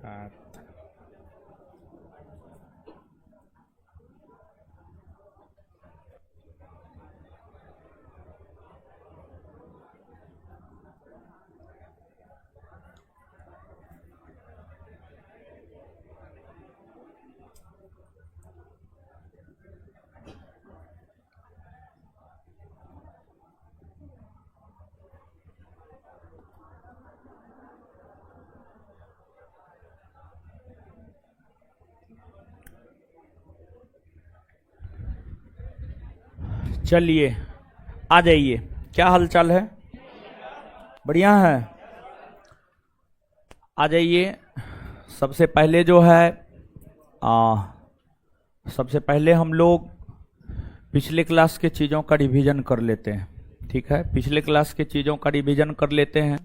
हाथ। चलिए आ जाइए, क्या हालचाल है? बढ़िया है। आ जाइए। सबसे पहले जो है सबसे पहले हम लोग पिछले क्लास के चीज़ों का रिवीजन कर लेते हैं। ठीक है, पिछले क्लास के चीज़ों का रिवीजन कर लेते हैं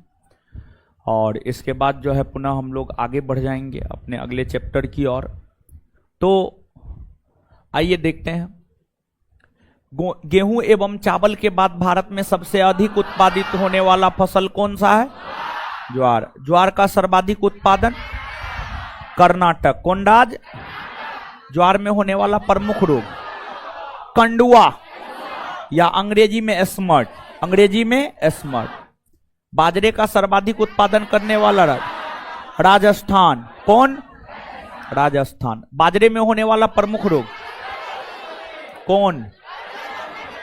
और इसके बाद जो है पुनः हम लोग आगे बढ़ जाएंगे अपने अगले चैप्टर की ओर। तो आइए देखते हैं। गेहूं एवं चावल के बाद भारत में सबसे अधिक उत्पादित होने वाला फसल कौन सा है? ज्वार। ज्वार का सर्वाधिक उत्पादन कर्नाटक। कौन राज्य? ज्वार में होने वाला प्रमुख रोग कंडुआ या अंग्रेजी में स्मर्ट। अंग्रेजी में स्मर्ट। बाजरे का सर्वाधिक उत्पादन करने वाला राज्य राजस्थान। कौन? राजस्थान। बाजरे में होने वाला प्रमुख रोग कौन?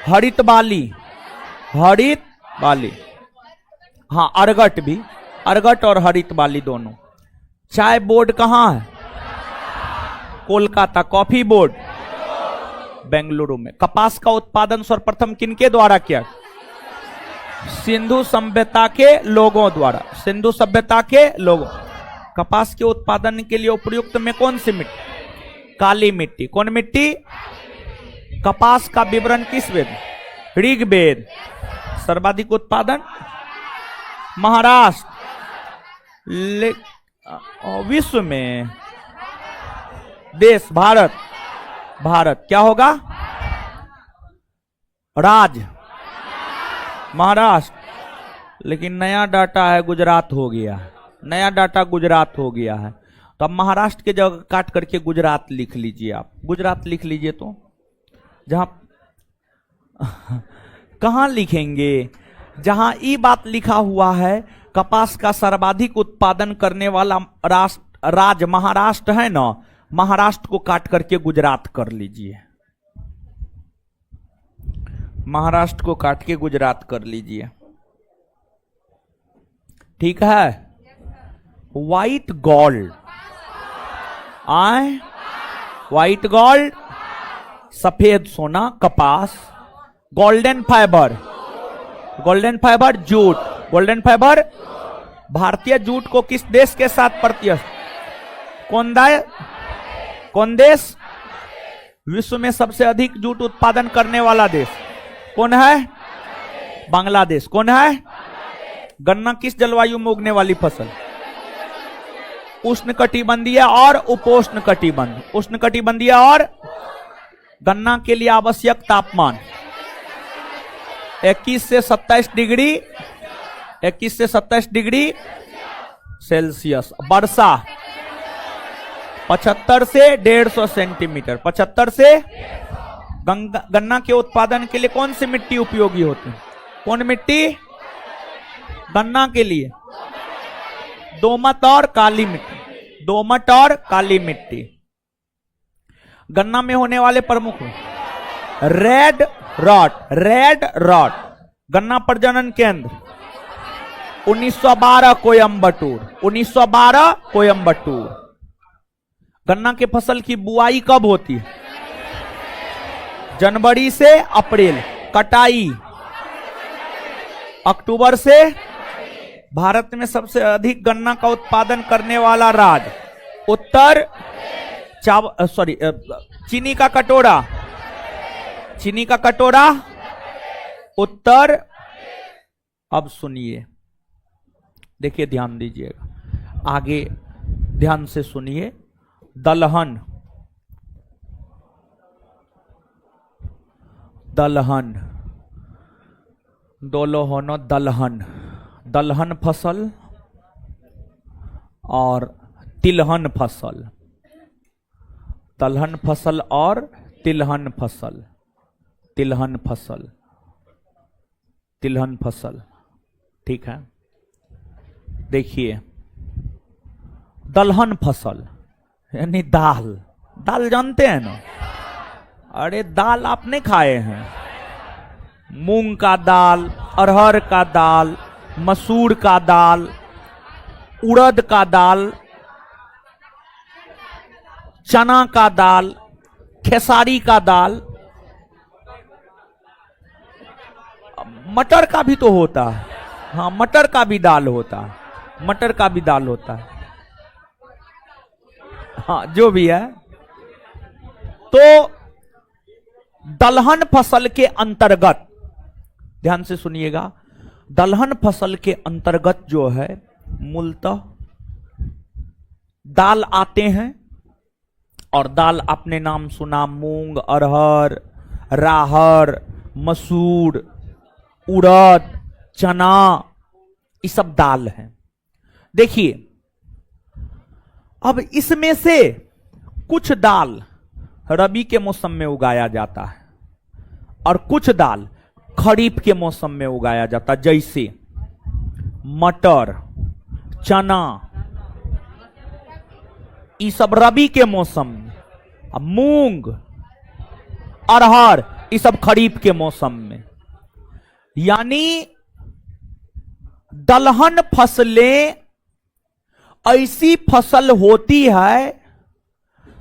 हरित बाली। हरित बाली, हाँ अर्गट भी, अर्गट और हरित बाली दोनों। चाय बोर्ड कहां है? कोलकाता। कॉफी बोर्ड बेंगलुरु में। कपास का उत्पादन सर्वप्रथम किनके द्वारा किया? सिंधु सभ्यता के लोगों द्वारा। सिंधु सभ्यता के लोगों। कपास के उत्पादन के लिए उपयुक्त में कौन सी मिट्टी? काली मिट्टी। कौन मिट्टी? कपास का विवरण किस वेद? ऋग्वेद। सर्वाधिक उत्पादन महाराष्ट्र। विश्व में देश भारत। भारत क्या होगा? राज्य महाराष्ट्र। लेकिन नया डाटा है गुजरात हो गया। नया डाटा गुजरात हो गया है, तो अब महाराष्ट्र के जगह काट करके गुजरात लिख लीजिए। आप गुजरात लिख लीजिए। तो जहां कहां लिखेंगे? जहां ई बात लिखा हुआ है कपास का सर्वाधिक उत्पादन करने वाला राज्य महाराष्ट्र है ना, महाराष्ट्र को काट करके गुजरात कर लीजिए। महाराष्ट्र को काट के गुजरात कर लीजिए। ठीक है। व्हाइट गोल्ड आए, व्हाइट गोल्ड सफेद सोना कपास। Golden fibre, golden fibre jute. Golden fibre भारतीय जूट को किस देश के साथ कौन देश? विश्व में सबसे अधिक जूट उत्पादन करने वाला देश कौन है? बांग्लादेश। कौन है? गन्ना किस जलवायु में उगने वाली फसल? उष्णकटिबंधीय और उपोष्ण कटिबंध। उष्णकटिबंधीय और गन्ना के लिए आवश्यक तापमान 21 से 27 डिग्री, 21 से 27 डिग्री सेल्सियस। वर्षा 75 से 150 सेंटीमीटर। 75 से। गन्ना के उत्पादन के लिए कौन सी मिट्टी उपयोगी होती है? कौन मिट्टी? गन्ना के लिए दोमट और काली मिट्टी। दोमट और काली मिट्टी। गन्ना में होने वाले प्रमुख रेड रॉट। Red rot. गन्ना प्रजनन केंद्र 1912 कोयम्बटूर। 1912 कोयम्बटूर। गन्ना के फसल की बुआई कब होती है? जनवरी से अप्रैल। कटाई अक्टूबर से। भारत में सबसे अधिक गन्ना का उत्पादन करने वाला राज्य उत्तर चीनी का कटोरा। चीनी का कटोरा उत्तर। अब सुनिए, देखिए ध्यान दीजिएगा, आगे ध्यान से सुनिए। दलहन। दलहन दोलोहनो दलहन। दलहन फसल और तिलहन फसल, दलहन फसल और तिलहन फसल, तिलहन फसल, तिलहन फसल, ठीक है। देखिए दलहन फसल यानी दाल, दाल जानते हैं ना? अरे दाल आपने खाए हैं, मूंग का दाल, अरहर का दाल, मसूर का दाल, उड़द का दाल, चना का दाल, खेसारी का दाल, मटर का भी तो होता है, हाँ मटर का भी दाल होता है, मटर का भी दाल होता है, हाँ जो भी है। तो दलहन फसल के अंतर्गत, ध्यान से सुनिएगा, दलहन फसल के अंतर्गत जो है मूलतः दाल आते हैं, और दाल आपने नाम सुना, मूंग, अरहर, राहर, मसूर, उड़द, चना, ये सब दाल हैं। देखिए अब इसमें से कुछ दाल रबी के मौसम में उगाया जाता है और कुछ दाल खरीफ के मौसम में उगाया जाता है, जैसे मटर, चना, ये सब रबी के मौसम में, मूंग, अरहर, ये सब खरीफ के मौसम में। यानी दलहन फसलें ऐसी फसल होती है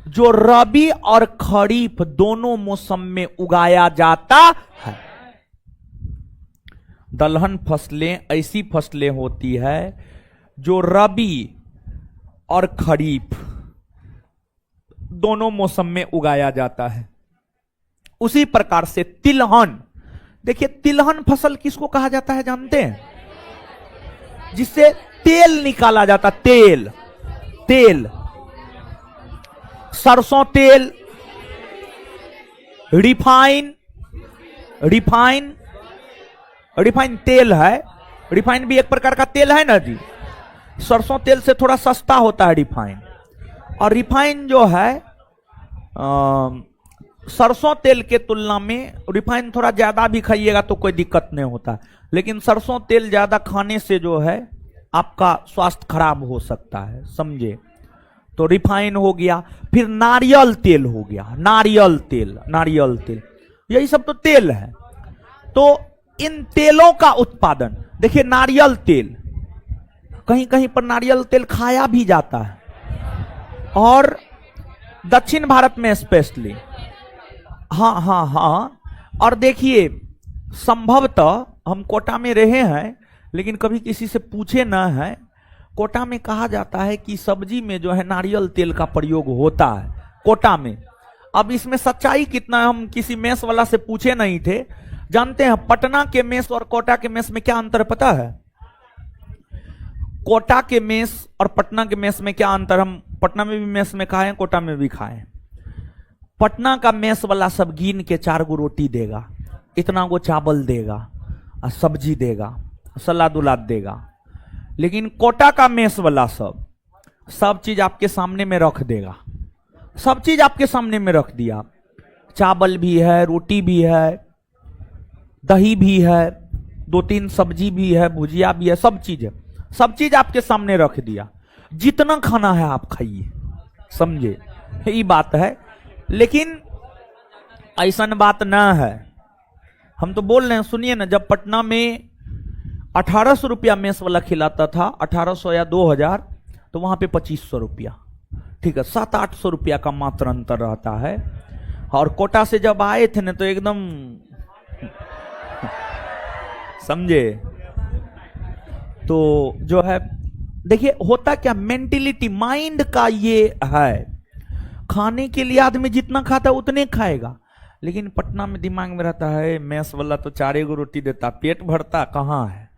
जो रबी और खरीफ दोनों मौसम में उगाया जाता है। दलहन फसलें ऐसी फसलें होती है जो रबी और खरीफ दोनों मौसम में उगाया जाता है। उसी प्रकार से तिलहन, देखिए तिलहन फसल किसको कहा जाता है जानते हैं? जिससे तेल निकाला जाता, तेल, तेल, सरसों तेल, रिफाइन, रिफाइन, रिफाइन तेल है, रिफाइन भी एक प्रकार का तेल है ना जी। सरसों तेल से थोड़ा सस्ता होता है रिफाइन, और रिफाइन जो है सरसों तेल के तुलना में रिफाइन थोड़ा ज्यादा भी खाइएगा तो कोई दिक्कत नहीं होता, लेकिन सरसों तेल ज्यादा खाने से जो है आपका स्वास्थ्य खराब हो सकता है, समझे। तो रिफाइन हो गया, फिर नारियल तेल हो गया, नारियल तेल, नारियल तेल, यही सब तो तेल है। तो इन तेलों का उत्पादन, देखिए नारियल तेल, कहीं कहीं पर नारियल तेल खाया भी जाता है, और दक्षिण भारत में स्पेशली, हाँ हाँ हाँ। और देखिए संभवतः हम कोटा में रहे हैं, लेकिन कभी किसी से पूछे ना है। कोटा में कहा जाता है कि सब्जी में जो है नारियल तेल का प्रयोग होता है कोटा में। अब इसमें सच्चाई कितना है हम किसी मेस वाला से पूछे नहीं थे। जानते हैं पटना के मेस और कोटा के मेस में क्या अंतर पता है? कोटा के मेस और पटना के मेस में क्या अंतर, हम पटना में भी मेस में खाए, कोटा में भी खाए। पटना का मेस वाला सब गिन के 4 गो रोटी देगा, इतना गो चावल देगा, और सब्जी देगा, सलाद उलाद देगा। लेकिन कोटा का मेस वाला सब चीज आपके सामने में रख देगा, सब चीज आपके सामने में रख दिया। चावल भी है, रोटी भी है, दही भी है, 2-3 सब्जी भी है, भुजिया भी है, सब चीज है, सब चीज आपके सामने रख दिया। जितना खाना है आप खाइए, समझे, ये बात है। लेकिन ऐसा बात ना है, हम तो बोल रहे हैं, सुनिए ना। जब पटना में 1800 रुपया मेस वाला खिलाता था, 1800 या 2000, तो वहां पे 2500 रुपया, ठीक है, 700-800 रुपया का मात्र अंतर रहता है। और कोटा से जब आए थे ना तो एकदम समझे। तो जो है देखिए होता क्या, मेंटेलिटी, माइंड का ये है। खाने के लिए आदमी जितना खाता है उतने खाएगा, लेकिन पटना में दिमाग में रहता है मेस वाला तो 4 गो रोटी देता, पेट भरता कहाँ है।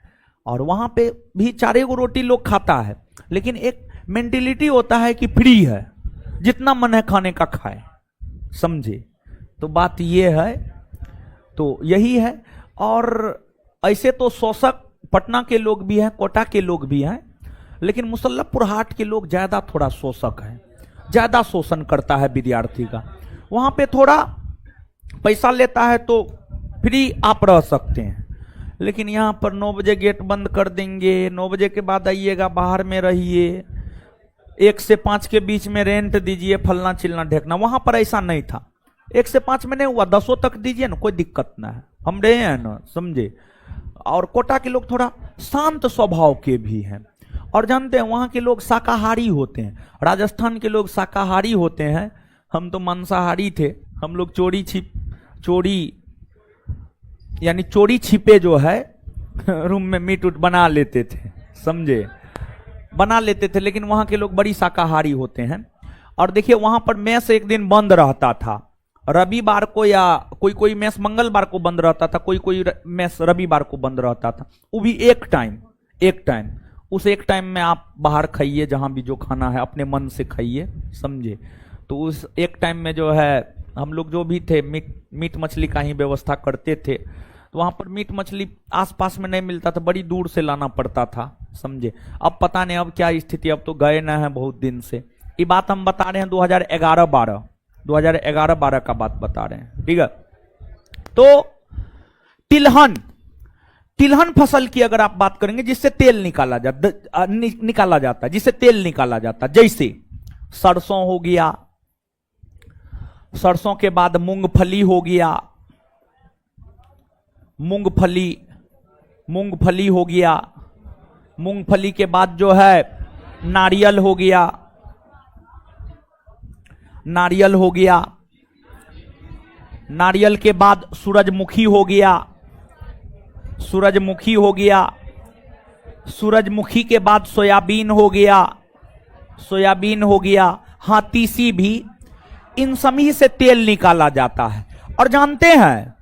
और वहां पे भी 4 गो रोटी लोग खाता है, लेकिन एक मेंटेलिटी होता है कि फ्री है, जितना मन है खाने का खाए, समझे। तो बात ये है, तो यही है। और ऐसे तो शोषक पटना के लोग भी हैं, कोटा के लोग भी हैं, लेकिन मुसल्लफपुर हाट के लोग ज्यादा थोड़ा शोषक हैं, ज्यादा शोषण करता है विद्यार्थी का। वहां पे थोड़ा पैसा लेता है तो फ्री आप रह सकते हैं, लेकिन यहाँ पर 9 बजे गेट बंद कर देंगे, 9 बजे के बाद आइएगा, बाहर में रहिए, 1 से 5 के बीच में रेंट दीजिए, फलना चिलना ढेकना। वहां पर ऐसा नहीं था, 1 से 5 में नहीं हुआ, 10 तक दीजिए ना, कोई दिक्कत ना है, हम रहे हैं ना, समझे। और कोटा के लोग थोड़ा शांत स्वभाव के भी हैं, और जानते हैं वहां के लोग शाकाहारी होते हैं, राजस्थान के लोग शाकाहारी होते हैं, हम तो मांसाहारी थे। हम लोग चोरी छिपे जो है रूम में मीट उट बना लेते थे, समझे, बना लेते थे, लेकिन वहां के लोग बड़ी शाकाहारी होते हैं। और देखिए वहां पर मेस एक दिन बंद रहता था रविवार को, या कोई मेस मंगलवार को बंद रहता था, कोई मेस रविवार को बंद रहता था, वो भी एक टाइम। उस एक टाइम में आप बाहर खाइए, जहां भी जो खाना है अपने मन से खाइए, समझे। तो उस एक टाइम में जो है हम लोग जो भी थे मीट मछली का ही व्यवस्था करते थे। तो वहां पर मीट मछली आसपास में नहीं मिलता था, बड़ी दूर से लाना पड़ता था, समझे। अब पता नहीं अब क्या स्थिति, अब तो गए ना है बहुत दिन से। ये बात हम बता रहे हैं 2011-12 का बात बता रहे हैं, ठीक है। तो तिलहन फसल की अगर आप बात करेंगे, जिससे तेल निकाला जाता है, जिससे तेल निकाला जाता है, जैसे सरसों हो गया, सरसों के बाद मूंगफली हो गया, मूंगफली हो गया, मूंगफली के बाद जो है नारियल हो गया, नारियल के बाद सूरजमुखी हो गया, सूरजमुखी के बाद सोयाबीन हो गया, हाँ तीसी भी। इन सभी से तेल निकाला जाता है। और जानते हैं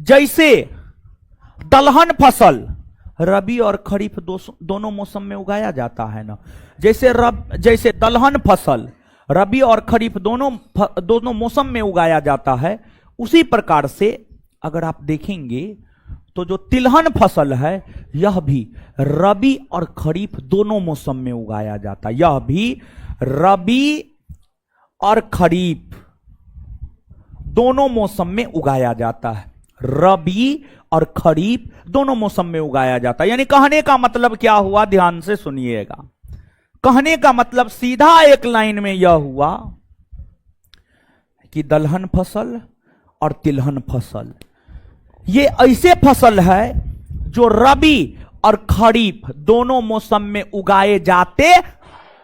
जैसे दलहन फसल रबी और खरीफ दोनों मौसम में उगाया जाता है ना, जैसे दलहन फसल रबी और खरीफ दोनों मौसम में उगाया जाता है, उसी प्रकार से अगर आप देखेंगे तो जो तिलहन फसल है यह भी रबी और खरीफ दोनों मौसम में उगाया जाता है। यह भी रबी और खरीफ दोनों मौसम में उगाया जाता है, रबी और खरीफ दोनों मौसम में उगाया जाता है। यानी कहने का मतलब क्या हुआ, ध्यान से सुनिएगा। कहने का मतलब सीधा एक लाइन में यह हुआ कि दलहन फसल और तिलहन फसल ये ऐसे फसल है जो रबी और खरीफ दोनों मौसम में उगाए जाते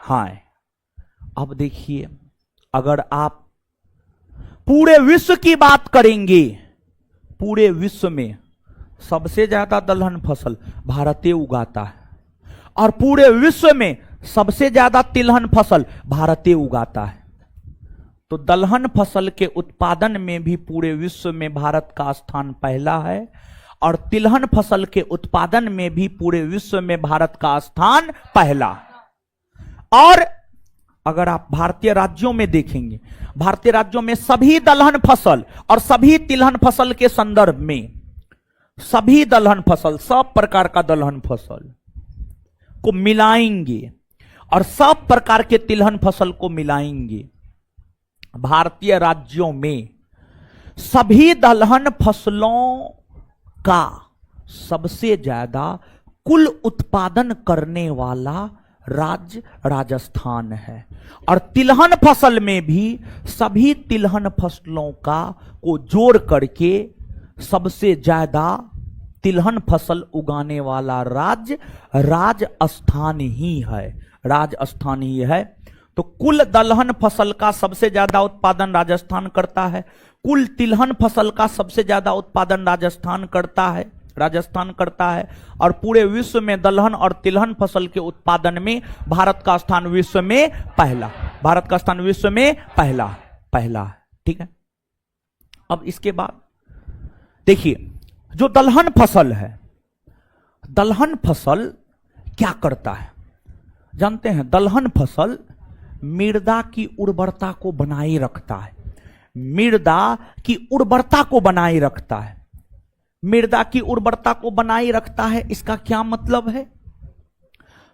हैं। अब देखिए, अगर आप पूरे विश्व की बात करेंगे, पूरे विश्व में सबसे ज्यादा दलहन फसल भारत उगाता है, और पूरे विश्व में सबसे ज्यादा तिलहन फसल भारत उगाता है। तो दलहन फसल के उत्पादन में भी पूरे विश्व में भारत का स्थान पहला है, और तिलहन फसल के उत्पादन में भी पूरे विश्व में भारत का स्थान पहला। और अगर आप भारतीय राज्यों में देखेंगे, भारतीय राज्यों में सभी दलहन फसल और सभी तिलहन फसल के संदर्भ में, सभी दलहन फसल, सब प्रकार का दलहन फसल को मिलाएंगे और सब प्रकार के तिलहन फसल को मिलाएंगे, भारतीय राज्यों में सभी दलहन फसलों का सबसे ज्यादा कुल उत्पादन करने वाला राज्य राजस्थान है। और तिलहन फसल में भी सभी तिलहन फसलों का को जोड़ करके सबसे ज्यादा तिलहन फसल उगाने वाला राज्य राजस्थान ही है, राजस्थान ही है। तो कुल दलहन फसल का सबसे ज्यादा उत्पादन राजस्थान करता है, कुल तिलहन फसल का सबसे ज्यादा उत्पादन राजस्थान करता है, और पूरे विश्व में दलहन और तिलहन फसल के उत्पादन में भारत का स्थान विश्व में पहला, भारत का स्थान विश्व में पहला है, ठीक है। अब इसके बाद देखिए, जो दलहन फसल है, दलहन फसल क्या करता है जानते हैं? दलहन फसल मृदा की उर्वरता को बनाए रखता है, मृदा की उर्वरता को बनाए रखता है, मृदा की उर्वरता को बनाए रखता है। इसका क्या मतलब है?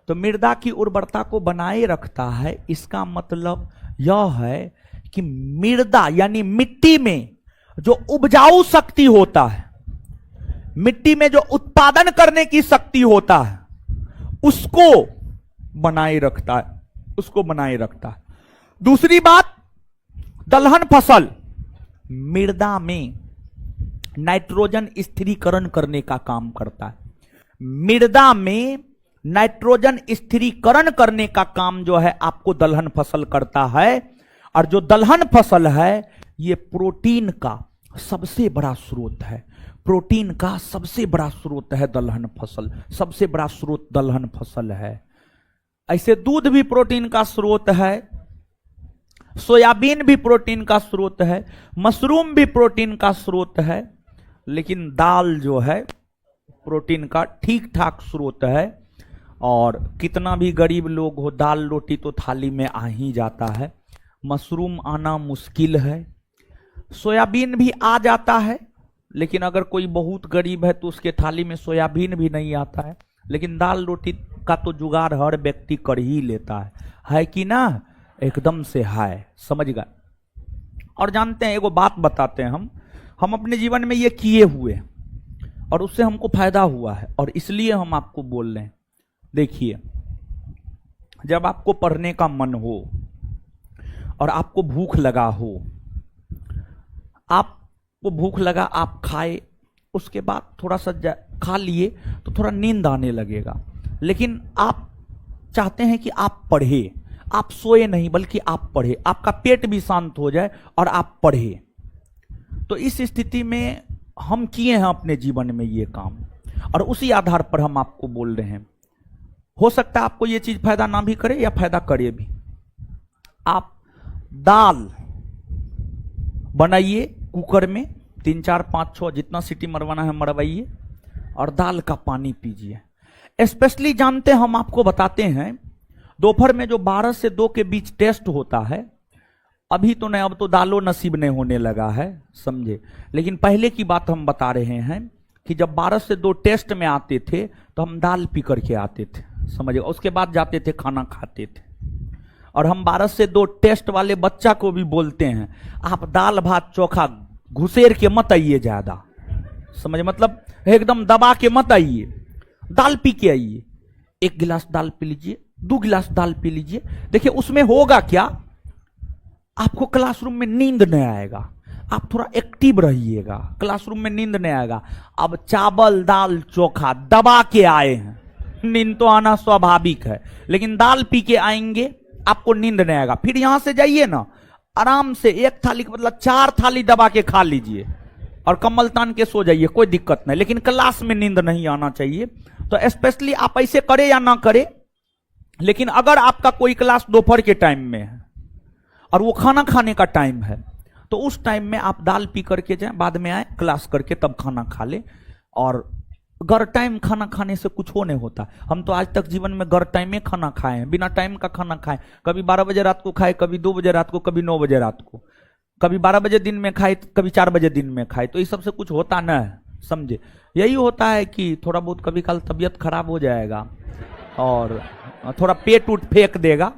तो मृदा की उर्वरता को बनाए रखता है। इसका मतलब यह है कि मृदा यानी मिट्टी में जो उपजाऊ शक्ति होता है, मिट्टी में जो उत्पादन करने की शक्ति होता है, उसको बनाए रखता है, उसको बनाए रखता है। दूसरी बात, दलहन फसल मृदा में नाइट्रोजन स्थिरीकरण करने का काम करता है। मृदा में नाइट्रोजन स्थिरीकरण करने का काम जो है आपको दलहन फसल करता है। और जो दलहन फसल है ये प्रोटीन का सबसे बड़ा स्रोत है। प्रोटीन का सबसे बड़ा स्रोत है दलहन फसल, सबसे बड़ा स्रोत दलहन फसल है। ऐसे दूध भी प्रोटीन का स्रोत है, सोयाबीन भी प्रोटीन का स्रोत है, मशरूम भी प्रोटीन का स्रोत है, लेकिन दाल जो है प्रोटीन का ठीक ठाक स्रोत है। और कितना भी गरीब लोग हो, दाल रोटी तो थाली में आ ही जाता है। मशरूम आना मुश्किल है, सोयाबीन भी आ जाता है, लेकिन अगर कोई बहुत गरीब है तो उसके थाली में सोयाबीन भी नहीं आता है। लेकिन दाल रोटी का तो जुगाड़ हर व्यक्ति कर ही लेता है कि ना? एकदम से है, समझ गए। और जानते हैं, एगो बात बताते हैं, हम अपने जीवन में ये किए हुए और उससे हमको फायदा हुआ है, और इसलिए हम आपको बोल रहे हैं। देखिए, जब आपको पढ़ने का मन हो और आपको भूख लगा हो, आपको भूख लगा, आप खाए, उसके बाद थोड़ा सा खा लिए तो थोड़ा नींद आने लगेगा, लेकिन आप चाहते हैं कि आप पढ़े, आप सोए नहीं बल्कि आप पढ़े, आपका पेट भी शांत हो जाए और आप पढ़े। तो इस स्थिति में हम किए हैं अपने जीवन में ये काम, और उसी आधार पर हम आपको बोल रहे हैं। हो सकता है आपको ये चीज फायदा ना भी करे या फायदा करे भी। आप दाल बनाइए कुकर में, 3 4 5 6 जितना सीटी मरवाना है मरवाइए, और दाल का पानी पीजिए। स्पेशली जानते हैं, हम आपको बताते हैं, दोपहर में जो 12 से 2 के बीच टेस्ट होता है, अभी तो नहीं, अब तो दालो नसीब नहीं होने लगा है, समझे। लेकिन पहले की बात हम बता रहे हैं कि जब 12 से 2 टेस्ट में आते थे तो हम दाल पी करके आते थे, समझे। उसके बाद जाते थे खाना खाते थे। और हम 12 से 2 टेस्ट वाले बच्चा को भी बोलते हैं, आप दाल भात चोखा घुसेर के मत आइए ज्यादा, समझे, मतलब एकदम दबा के मत आइए, दाल पी के आइए। 1 गिलास दाल पी लीजिए, 2 गिलास दाल पी लीजिए। देखिए उसमें होगा क्या, आपको क्लासरूम में नींद नहीं आएगा, आप थोड़ा एक्टिव रहिएगा, क्लासरूम में नींद नहीं आएगा। अब चावल दाल चोखा दबा के आए हैं, नींद तो आना स्वाभाविक है, लेकिन दाल पी के आएंगे आपको नींद नहीं आएगा। फिर यहां से जाइए ना, आराम से 1 थाली के मतलब 4 थाली दबा के खा लीजिए और कम्बल तान के सो जाइए, कोई दिक्कत नहीं, लेकिन क्लास में नींद नहीं आना चाहिए। तो स्पेशली आप ऐसे करें या ना करें, लेकिन अगर आपका कोई क्लास दोपहर के टाइम में है और वो खाना खाने का टाइम है, तो उस टाइम में आप दाल पी करके जाएं, बाद में आए क्लास करके तब खाना खा ले। और गर टाइम खाना खाने से कुछ हो नहीं होता। हम तो आज तक जीवन में गर टाइम में खाना खाए हैं, बिना टाइम का खाना खाए, कभी 12 बजे रात को खाए, कभी 2 बजे रात को, कभी 9 बजे रात को, कभी 12 बजे दिन में खाए, कभी 4 बजे दिन में खाए। तो इस सबसे कुछ होता न है, समझे। यही होता है कि थोड़ा बहुत कभी कल तबीयत खराब हो जाएगा और थोड़ा पेट उठ फेंक देगा।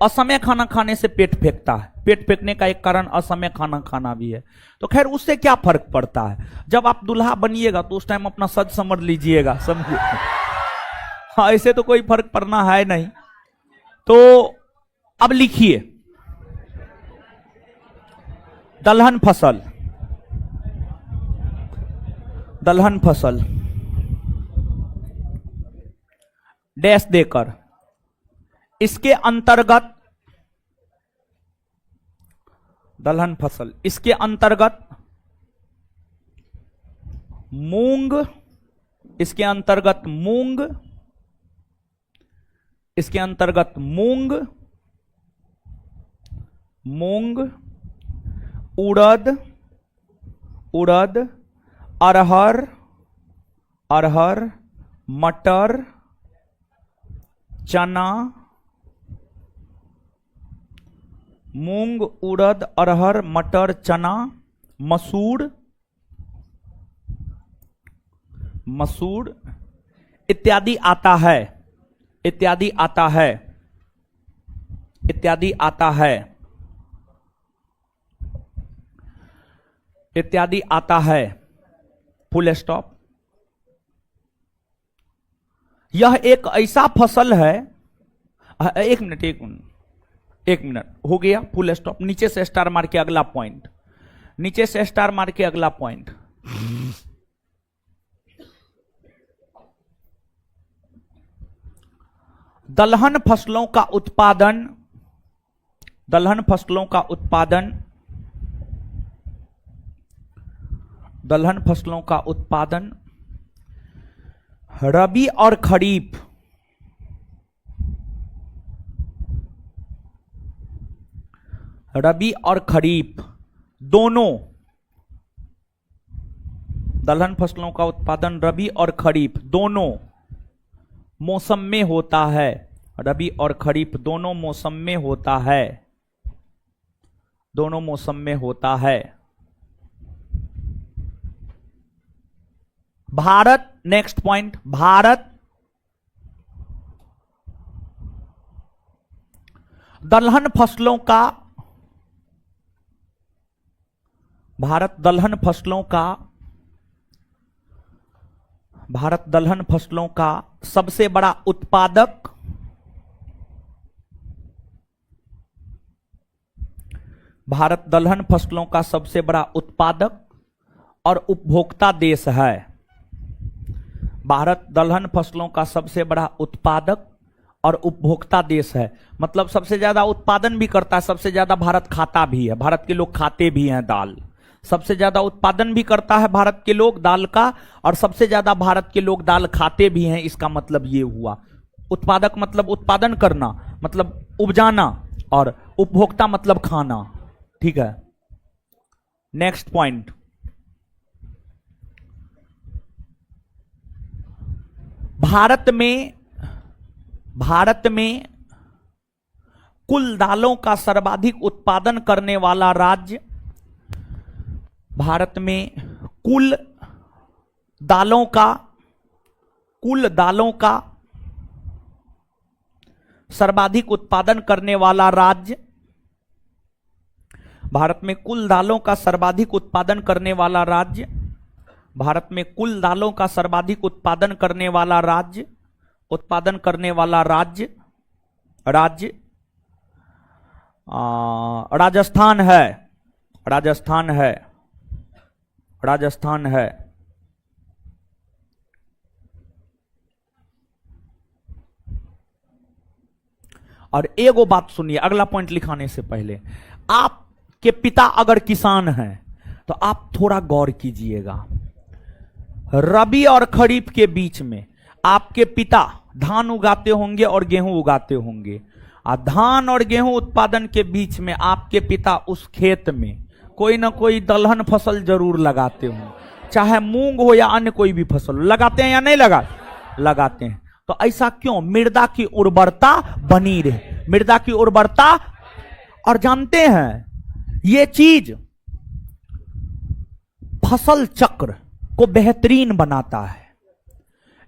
असमय खाना खाने से पेट फेंकता है, पेट फेंकने का एक कारण असमय खाना खाना भी है। तो खैर उससे क्या फर्क पड़ता है, जब आप दूल्हा बनिएगा तो उस टाइम अपना सज समझ लीजिएगा, समझिए। हाँ, ऐसे तो कोई फर्क पड़ना है नहीं। तो अब लिखिए, दलहन फसल, दलहन फसल डैश देकर इसके अंतर्गत, दलहन फसल इसके अंतर्गत मूंग, इसके अंतर्गत मूंग, इसके अंतर्गत मूंग, मूंग, उड़द, उड़द, अरहर, अरहर, मटर, चना, मूंग, उड़द, अरहर, मटर, चना, मसूर, मसूर इत्यादि आता है। इत्यादि आता है, इत्यादि आता है, इत्यादि आता है, फुल स्टॉप। यह एक ऐसा फसल है, एक मिनट हो गया, फुल स्टॉप। नीचे से स्टार मार के अगला पॉइंट, नीचे से स्टार मार के अगला पॉइंट। दलहन फसलों का उत्पादन, दलहन फसलों का उत्पादन, दलहन फसलों का उत्पादन रबी और खरीफ, रबी और खरीफ दोनों, दलहन फसलों का उत्पादन रबी और खरीफ दोनों मौसम में होता है, रबी और खरीफ दोनों मौसम में होता है, दोनों मौसम में होता है। भारत, नेक्स्ट पॉइंट, भारत दलहन फसलों का, भारत दलहन फसलों का, भारत दलहन फसलों का सबसे बड़ा उत्पादक, भारत दलहन फसलों का सबसे बड़ा उत्पादक और उपभोक्ता देश है। भारत दलहन फसलों का सबसे बड़ा उत्पादक और उपभोक्ता देश है, मतलब सबसे ज्यादा उत्पादन भी करता है, सबसे ज्यादा भारत खाता भी है, भारत के लोग खाते भी हैं दाल, सबसे ज्यादा उत्पादन भी करता है भारत के लोग दाल का, और सबसे ज्यादा भारत के लोग दाल खाते भी हैं। इसका मतलब ये हुआ, उत्पादक मतलब उत्पादन करना, मतलब उपजाना, और उपभोक्ता मतलब खाना। ठीक है, नेक्स्ट पॉइंट, भारत में, भारत में कुल दालों का सर्वाधिक उत्पादन करने वाला राज्य, भारत में कुल दालों का, कुल दालों का सर्वाधिक उत्पादन करने वाला राज्य, भारत में कुल दालों का सर्वाधिक उत्पादन करने वाला राज्य, भारत में कुल दालों का सर्वाधिक उत्पादन करने वाला राज्य, उत्पादन करने वाला राज्य, राज्य राजस्थान है, राजस्थान है, राजस्थान है। और एगो बात सुनिए अगला पॉइंट लिखाने से पहले, आपके पिता अगर किसान हैं तो आप थोड़ा गौर कीजिएगा, रबी और खरीफ के बीच में आपके पिता धान उगाते होंगे और गेहूं उगाते होंगे, और धान और गेहूं उत्पादन के बीच में आपके पिता उस खेत में कोई ना कोई दलहन फसल जरूर लगाते हों, चाहे मूंग हो या अन्य कोई भी फसल, लगाते हैं या नहीं लगाते हैं। तो ऐसा क्यों? मृदा की उर्वरता बनी रहे, मृदा की उर्वरता। और जानते हैं ये चीज फसल चक्र को बेहतरीन बनाता है।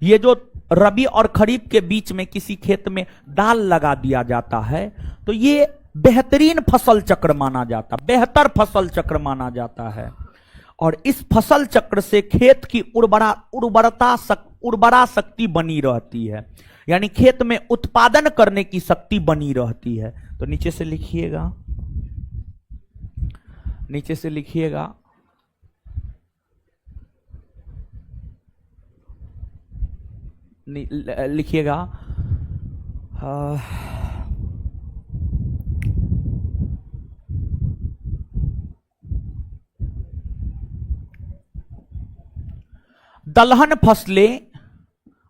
ये जो रबी और खरीफ के बीच में किसी खेत में दाल लगा दिया जाता है तो ये बेहतरीन फसल चक्र माना जाता, बेहतर फसल चक्र माना जाता है। और इस फसल चक्र से खेत की उर्वरा शक्ति बनी रहती है, यानी खेत में उत्पादन करने की शक्ति बनी रहती है। तो नीचे से लिखिएगा, नीचे से लिखिएगा, लिखिएगा दलहन फसलें,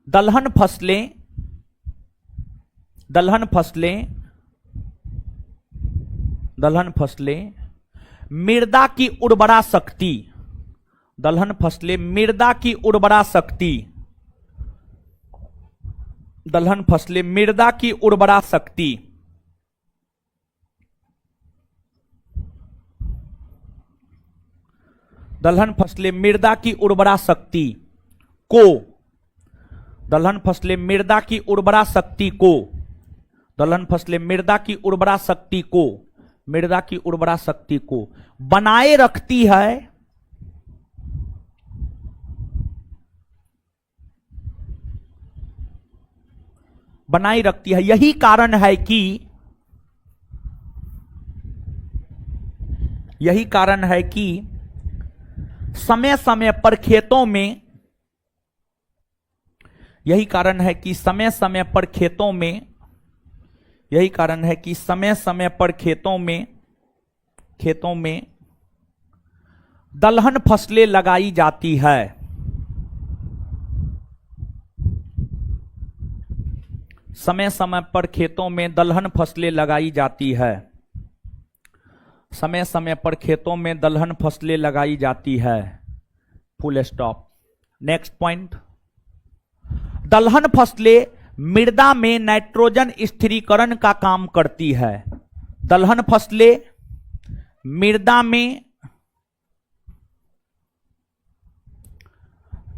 दलहन फसलें, दलहन फसलें, दलहन फसलें मृदा की उर्वरा शक्ति, दलहन फसलें मृदा की उर्वरा शक्ति, दलहन फसलें मृदा की उर्वरा शक्ति दलहन फसलें मृदा की उर्वरा शक्ति को दलहन फसलें मृदा की उर्वरा शक्ति को, दलहन फसलें मृदा की उर्वरा शक्ति को, मृदा की उर्वरा शक्ति को बनाए रखती है, बनाए रखती है। यही कारण है कि, यही कारण है कि समय समय पर खेतों में, यही कारण है कि समय समय पर खेतों में, यही कारण है कि समय समय पर खेतों में दलहन फसलें लगाई जाती है। समय समय पर खेतों में दलहन फसलें लगाई जाती है, समय समय पर खेतों में दलहन फसलें लगाई जाती है। Full stop. नेक्स्ट पॉइंट, दलहन फसलें मृदा में नाइट्रोजन स्थिरीकरण का काम करती है। दलहन फसलें मृदा में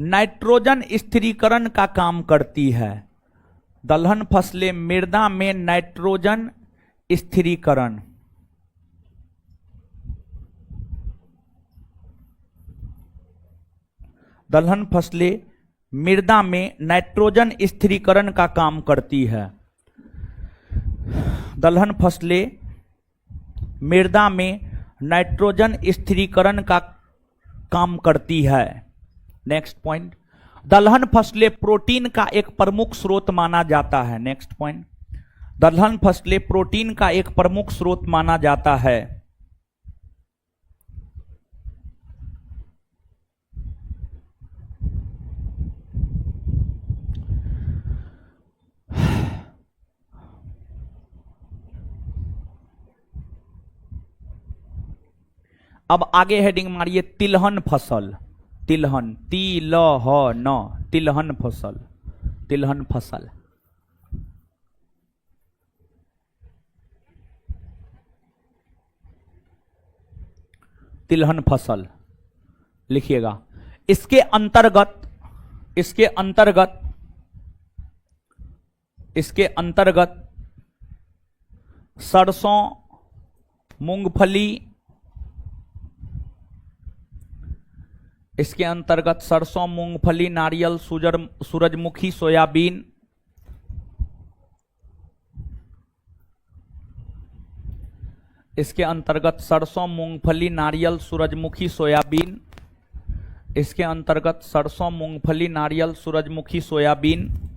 नाइट्रोजन स्थिरीकरण का काम करती है। दलहन फसलें मृदा में नाइट्रोजन स्थिरीकरण, दलहन फसलें मृदा में नाइट्रोजन स्थिरीकरण का काम करती है। दलहन फसलें मृदा में नाइट्रोजन स्थिरीकरण का काम करती है। नेक्स्ट पॉइंट, दलहन फसलें प्रोटीन का एक प्रमुख स्रोत माना जाता है। नेक्स्ट पॉइंट, दलहन फसलें प्रोटीन का एक प्रमुख स्रोत माना जाता है। अब आगे हेडिंग मारिए तिलहन फसल, तिलहन, तिलहन, तिलहन फसल, तिलहन फसल। तिलहन फसल लिखिएगा। इसके अंतर्गत, इसके अंतर्गत, इसके अंतर्गत सरसों, मूंगफली, इसके अंतर्गत सरसों, मूंगफली, नारियल, सूरजमुखी, सोयाबीन, इसके अंतर्गत सरसों, मूंगफली, नारियल, सूरजमुखी, सोयाबीन, इसके अंतर्गत सरसों, मूंगफली, नारियल, सूरजमुखी, सोयाबीन,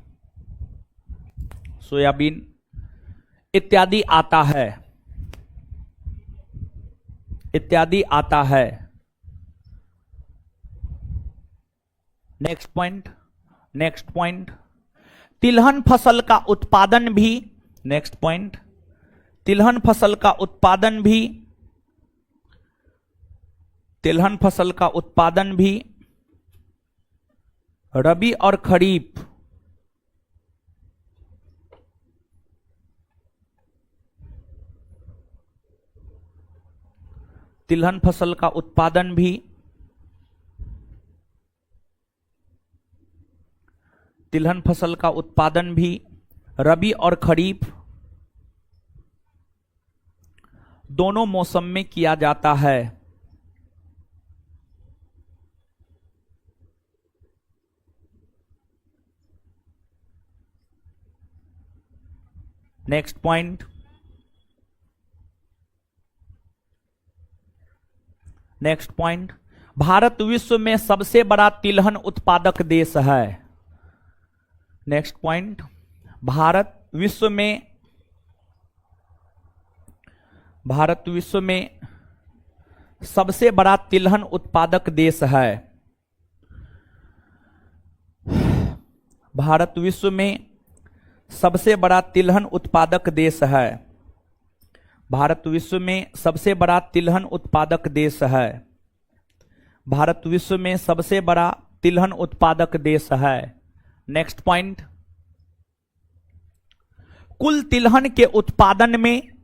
सोयाबीन इत्यादि आता है, इत्यादि आता है। नेक्स्ट पॉइंट, नेक्स्ट पॉइंट, तिलहन फसल का उत्पादन भी, नेक्स्ट पॉइंट, तिलहन फसल का उत्पादन भी, तिलहन फसल का उत्पादन भी रबी और खरीफ, तिलहन फसल का उत्पादन भी, तिलहन फसल का उत्पादन भी रबी और खरीफ दोनों मौसम में किया जाता है। Next point, next point, Bharat विश्व में सबसे बड़ा तिलहन उत्पादक देश है। नेक्स्ट पॉइंट, भारत विश्व में, भारत विश्व में सबसे बड़ा तिलहन उत्पादक देश है। भारत विश्व में सबसे बड़ा तिलहन उत्पादक देश है। भारत विश्व में सबसे बड़ा तिलहन उत्पादक देश है। भारत विश्व में सबसे बड़ा तिलहन उत्पादक देश है। नेक्स्ट पॉइंट, कुल तिलहन के उत्पादन में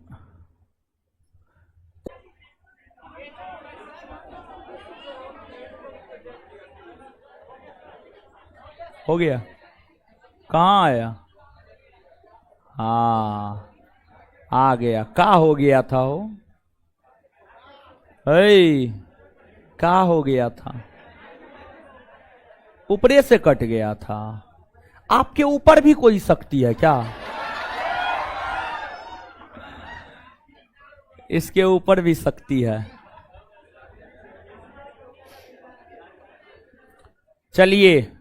हो गया, कहाँ आया? हाँ आ गया। का हो गया था वो? का हो गया था? ऊपरे से कट गया था। आपके ऊपर भी कोई शक्ति है क्या? इसके ऊपर भी शक्ति है। चलिए,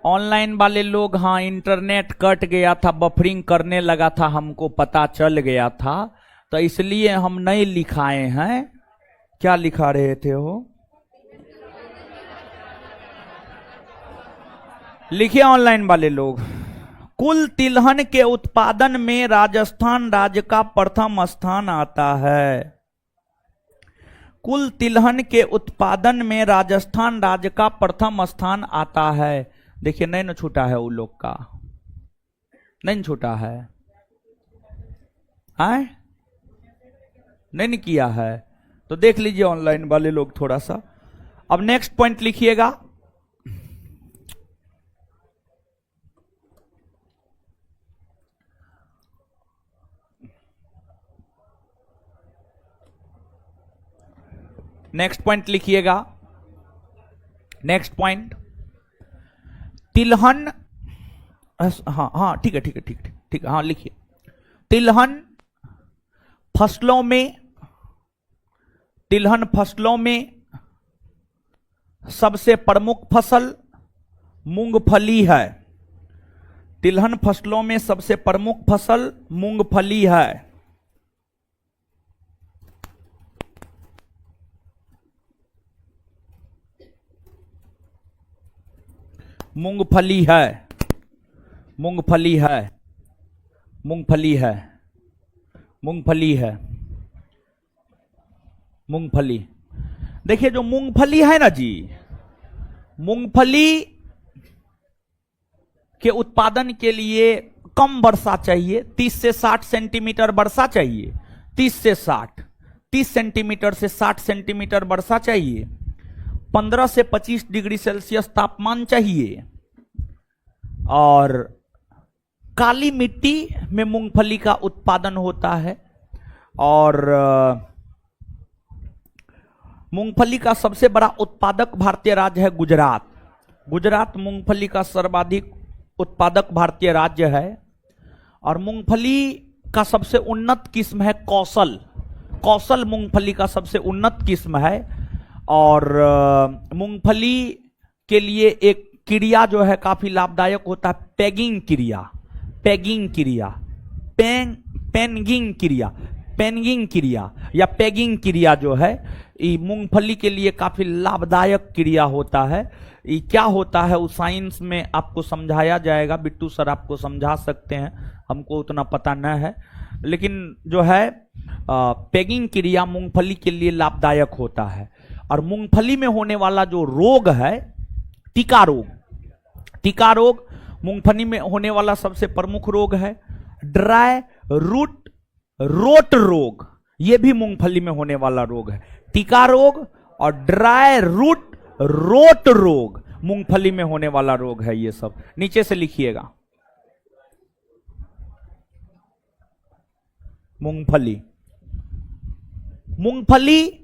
ऑनलाइन वाले लोग, हाँ इंटरनेट कट गया था, बफरिंग करने लगा था, हमको पता चल गया था, तो इसलिए हम नहीं लिखाए हैं। क्या लिखा रहे थे वो? लिखिए ऑनलाइन वाले लोग। कुल तिलहन के उत्पादन में राजस्थान राज्य का प्रथम स्थान आता है। कुल तिलहन के उत्पादन में राजस्थान राज्य का प्रथम स्थान आता है। देखिए नहीं न छूटा है, वो लोग का नहीं छूटा है, आए नहीं न किया है, तो देख लीजिए ऑनलाइन वाले लोग थोड़ा सा। अब नेक्स्ट पॉइंट लिखिएगा। नेक्स्ट पॉइंट लिखिएगा। नेक्स्ट पॉइंट, तिलहन, हाँ हाँ ठीक है ठीक है ठीक है ठीक है, हाँ लिखिए। तिलहन फसलों में सबसे प्रमुख फसल मूंगफली है। तिलहन फसलों में सबसे प्रमुख फसल मूंगफली है। मूंगफली है, मूंगफली है, मूंगफली है, मूंगफली है, मूंगफली। देखिए जो मूंगफली है ना जी, मूंगफली के उत्पादन के लिए कम वर्षा चाहिए, 30 से 60 सेंटीमीटर वर्षा चाहिए। 30 से 60, 30 सेंटीमीटर से 60 सेंटीमीटर वर्षा चाहिए। 15 से 25 डिग्री सेल्सियस तापमान चाहिए। और काली मिट्टी में मूंगफली का उत्पादन होता है। और मूंगफली का सबसे बड़ा उत्पादक भारतीय राज्य है गुजरात। गुजरात मूंगफली का सर्वाधिक उत्पादक भारतीय राज्य है। और मूंगफली का सबसे उन्नत किस्म है कौशल। कौशल मूंगफली का सबसे उन्नत किस्म है। और मूंगफली के लिए एक क्रिया जो है काफी लाभदायक होता है, पैगिंग क्रिया। पैगिंग क्रिया, पेनिंग क्रिया, पेनिंग क्रिया या पैगिंग क्रिया जो है, ये मूंगफली के लिए काफी लाभदायक क्रिया होता है। ये क्या होता है वो साइंस में आपको समझाया जाएगा, बिट्टू सर आपको समझा सकते हैं, हमको उतना पता न है। लेकिन जो है पैगिंग क्रिया मूंगफली के लिए लाभदायक होता है। और मूंगफली में होने वाला जो रोग है टीका रोग, टीका रोग मूंगफली में होने वाला सबसे प्रमुख रोग है। ड्राई रूट रोट रोग, यह भी मूंगफली में होने वाला रोग है। टीका रोग और ड्राई रूट रोट रोग मूंगफली में होने वाला रोग है। ये सब नीचे से लिखिएगा। मूंगफली, मूंगफली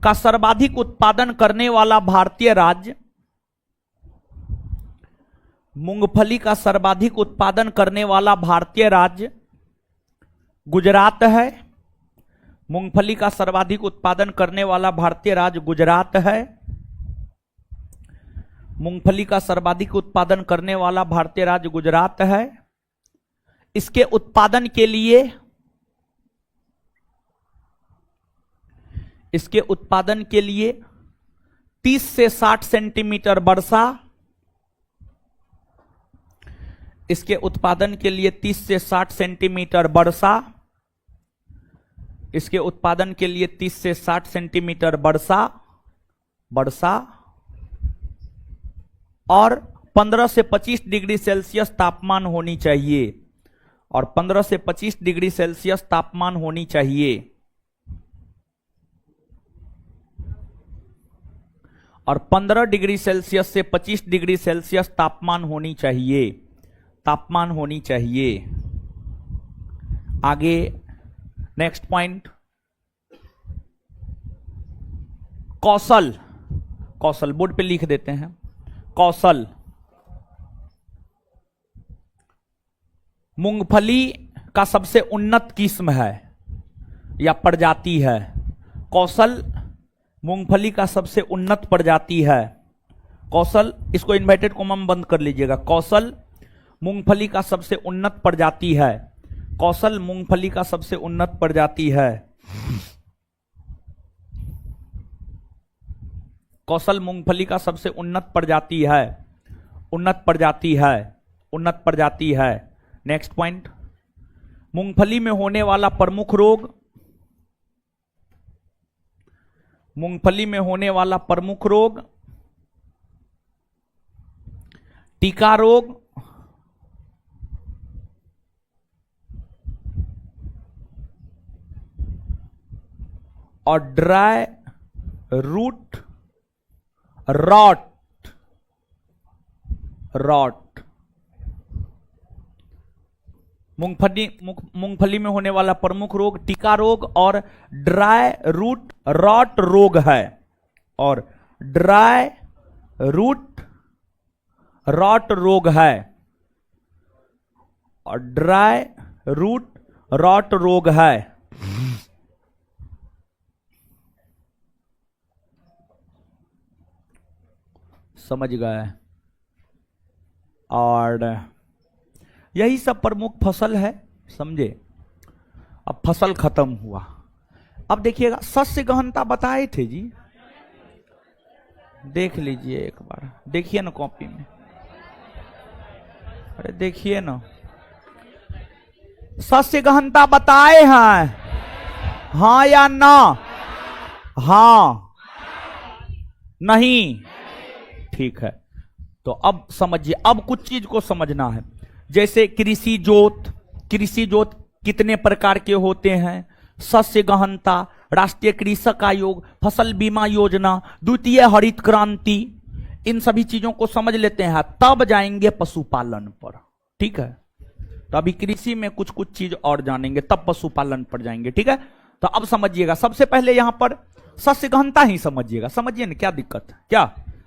का सर्वाधिक उत्पादन करने वाला भारतीय राज्य, मूंगफली का सर्वाधिक उत्पादन करने वाला भारतीय राज्य गुजरात है। मूंगफली का सर्वाधिक उत्पादन करने वाला भारतीय राज्य गुजरात है। मूंगफली का सर्वाधिक उत्पादन करने वाला भारतीय राज्य गुजरात है। इसके उत्पादन के लिए, इसके उत्पादन के लिए 30 से 60 सेंटीमीटर वर्षा, इसके उत्पादन के लिए 30 से 60 सेंटीमीटर वर्षा, इसके उत्पादन के लिए 30 से 60 सेंटीमीटर वर्षा, वर्षा और 15 से 25 डिग्री सेल्सियस तापमान होनी चाहिए। और 15 से 25 डिग्री सेल्सियस तापमान होनी चाहिए। और 15 डिग्री सेल्सियस से 25 डिग्री सेल्सियस तापमान होनी चाहिए, तापमान होनी चाहिए। आगे नेक्स्ट पॉइंट, कौशल, कौशल बोर्ड पे लिख देते हैं। कौशल, मूंगफली का सबसे उन्नत किस्म है या प्रजाति है। कौशल मूंगफली का सबसे उन्नत प्रजाति है। कौशल, इसको इन्वर्टेड कॉमा में बंद कर लीजिएगा। कौशल मूंगफली का सबसे उन्नत प्रजाति है। कौशल मूंगफली का सबसे उन्नत प्रजाति है। कौशल मूंगफली का सबसे उन्नत प्रजाति है, उन्नत प्रजाति है, उन्नत प्रजाति है। नेक्स्ट पॉइंट, मूंगफली में होने वाला प्रमुख रोग, मूंगफली में होने वाला प्रमुख रोग टीका रोग, और ड्राई रूट रॉट, रॉट। मूंगफली में होने वाला प्रमुख रोग टीका रोग और ड्राई रूट रॉट रोग है, और ड्राई रूट रॉट रोग है, और ड्राई रूट रॉट रोग है। समझ गए? और यही सब प्रमुख फसल है, समझे? अब फसल खत्म हुआ। अब देखिएगा, सस्य गहनता बताए थे जी, देख लीजिए एक बार, देखिए ना कॉपी में, अरे देखिए ना, सस्य गहनता बताए हैं, हाँ या ना? हाँ, नहीं, ठीक है। तो अब समझिए, अब कुछ चीज को समझना है। जैसे कृषि जोत, कृषि जोत कितने प्रकार के होते हैं, सस्य गहनता, राष्ट्रीय कृषक आयोग, फसल बीमा योजना, द्वितीय हरित क्रांति, इन सभी चीजों को समझ लेते हैं, तब जाएंगे पशुपालन पर। ठीक है, तो अभी कृषि में कुछ कुछ चीज और जानेंगे, तब पशुपालन पर जाएंगे। ठीक है, तो अब समझिएगा, सबसे पहले यहां पर सस्य गहनता ही समझिएगा। समझिए ना, क्या दिक्कत है क्या?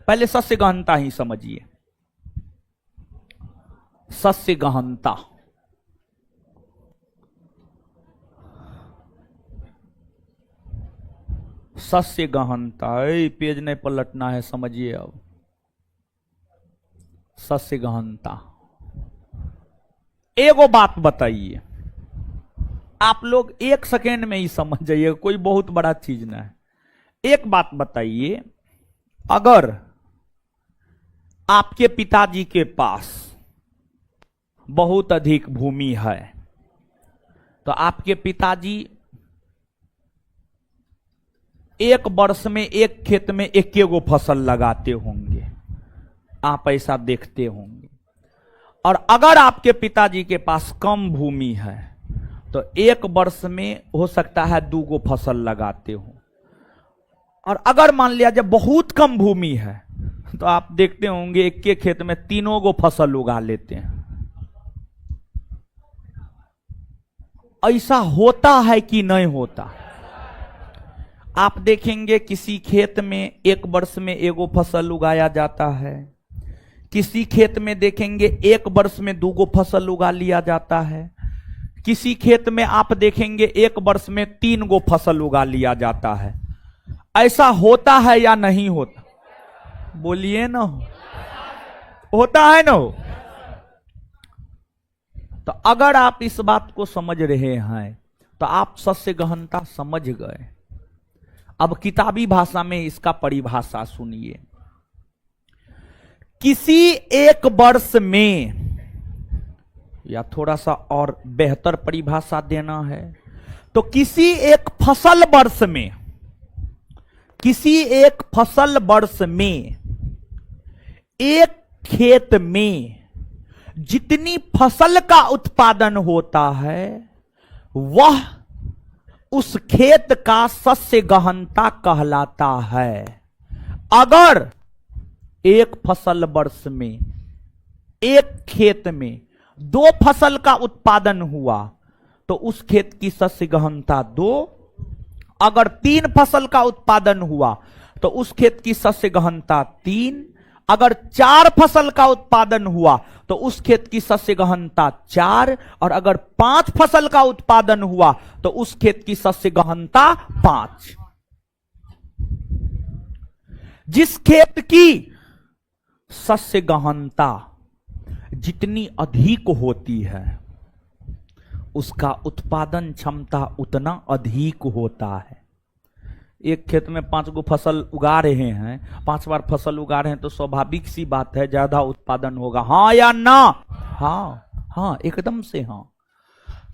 पहले सस्य गहनता ही समझिए। सस्य गहनता, सस्य गहनता, पेज नहीं पलटना है, समझिए अब। सस्य गहनता, एगो बात बताइए, आप लोग 1 सेकेंड में ही समझ जाइए, कोई बहुत बड़ा चीज ना है। एक बात बताइए, अगर आपके पिताजी के पास बहुत अधिक भूमि है, तो आपके पिताजी एक वर्ष में एक खेत में एक गो फसल लगाते होंगे, आप ऐसा देखते होंगे। और अगर आपके पिताजी के पास कम भूमि है, तो एक वर्ष में हो सकता है 2 गो फसल लगाते हो। और अगर मान लिया जब बहुत कम भूमि है, तो आप देखते होंगे एक के खेत में 3 गो फसल उगा लेते हैं। ऐसा होता है कि नहीं होता? आप देखेंगे किसी खेत में एक वर्ष में 1 गो फसल उगाया जाता है, किसी खेत में देखेंगे एक वर्ष में 2 गो फसल उगा लिया जाता है, किसी खेत में आप देखेंगे एक वर्ष में 3 गो फसल उगा लिया जाता है। ऐसा होता है या नहीं होता? बोलिए ना, होता है ना? तो अगर आप इस बात को समझ रहे हैं, तो आप सस्य गहनता समझ गए। अब किताबी भाषा में इसका परिभाषा सुनिए। किसी एक वर्ष में, या थोड़ा सा और बेहतर परिभाषा देना है तो किसी एक फसल वर्ष में, किसी एक फसल वर्ष में एक खेत में जितनी फसल का उत्पादन होता है, वह उस खेत का सस्य गहनता कहलाता है। अगर एक फसल वर्ष में एक खेत में 2 फसल का उत्पादन हुआ तो उस खेत की शस्य गहनता 2। अगर 3 फसल का उत्पादन हुआ तो उस खेत की शस्य गहनता 3। अगर 4 फसल का उत्पादन हुआ तो उस खेत की शस्य गहनता 4। और अगर 5 फसल का उत्पादन हुआ तो उस खेत की शस्य गहनता 5। जिस खेत की शस्य गहनता जितनी अधिक होती है उसका उत्पादन क्षमता उतना अधिक होता है। एक खेत में 5 गो फसल उगा रहे हैं, 5 बार फसल उगा रहे हैं तो स्वाभाविक सी बात है ज्यादा उत्पादन होगा। हाँ या ना? हाँ, हाँ, एकदम से हाँ।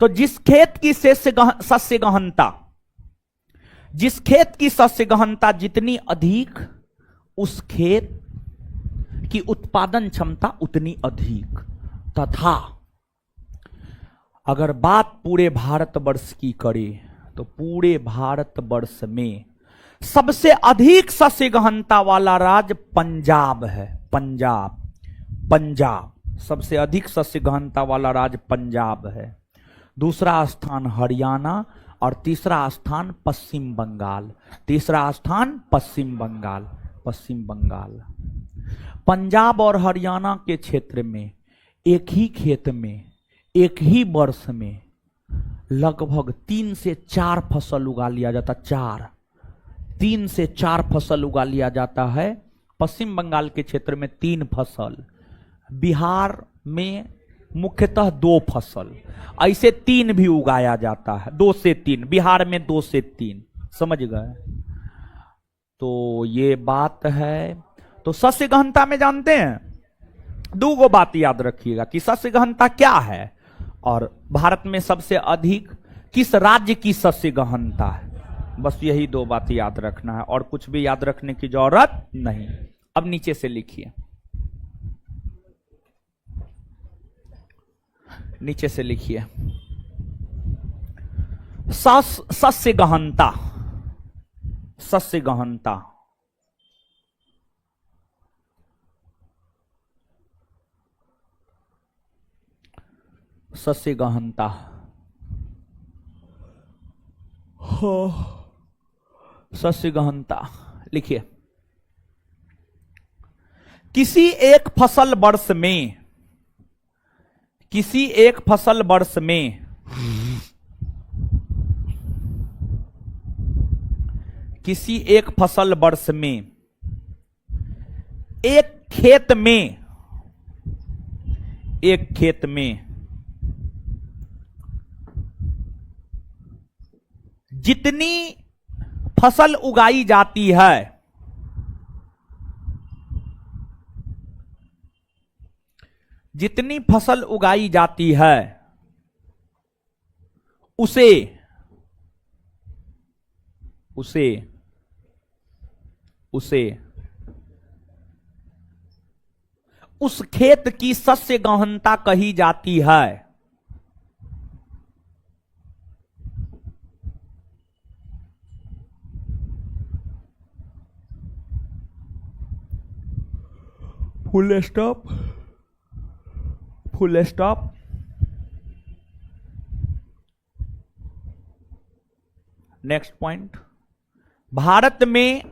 तो जिस खेत की शस्य गहनता, जिस खेत की शस्य गहनता जितनी अधिक, उस खेत की उत्पादन क्षमता उतनी अधिक। तथा अगर बात पूरे भारतवर्ष की करें तो पूरे भारतवर्ष में सबसे अधिक शस्य गहनता वाला राज्य पंजाब है। पंजाब सबसे अधिक शस्य गहनता वाला राज्य पंजाब है। दूसरा स्थान हरियाणा और तीसरा स्थान पश्चिम बंगाल। पश्चिम बंगाल। पंजाब और हरियाणा के क्षेत्र में एक ही खेत में एक ही वर्ष में लगभग 3 से 4 फसल उगा लिया जाता। 3 से 4 फसल उगा लिया जाता है। पश्चिम बंगाल के क्षेत्र में 3 फसल, बिहार में मुख्यतः 2 फसल, ऐसे 3 भी उगाया जाता है। 2 से 3, बिहार में 2 से 3, समझ गए? तो ये बात है। तो शस्य गहनता में जानते हैं 2 गो बात याद रखिएगा कि शस्य गहनता क्या है और भारत में सबसे अधिक किस राज्य की शस्य गहनता है। बस यही 2 बात याद रखना है और कुछ भी याद रखने की जरूरत नहीं। अब नीचे से लिखिए, नीचे से लिखिए शस्य गहनता। शस्य गहनता शस्य गहनता शस्य गहनता लिखिए। किसी एक फसल वर्ष में किसी एक फसल वर्ष में एक खेत में जितनी फसल उगाई जाती है उसे उस खेत की शस्य गहनता कही जाती है। Full stop. Next point, Bharat में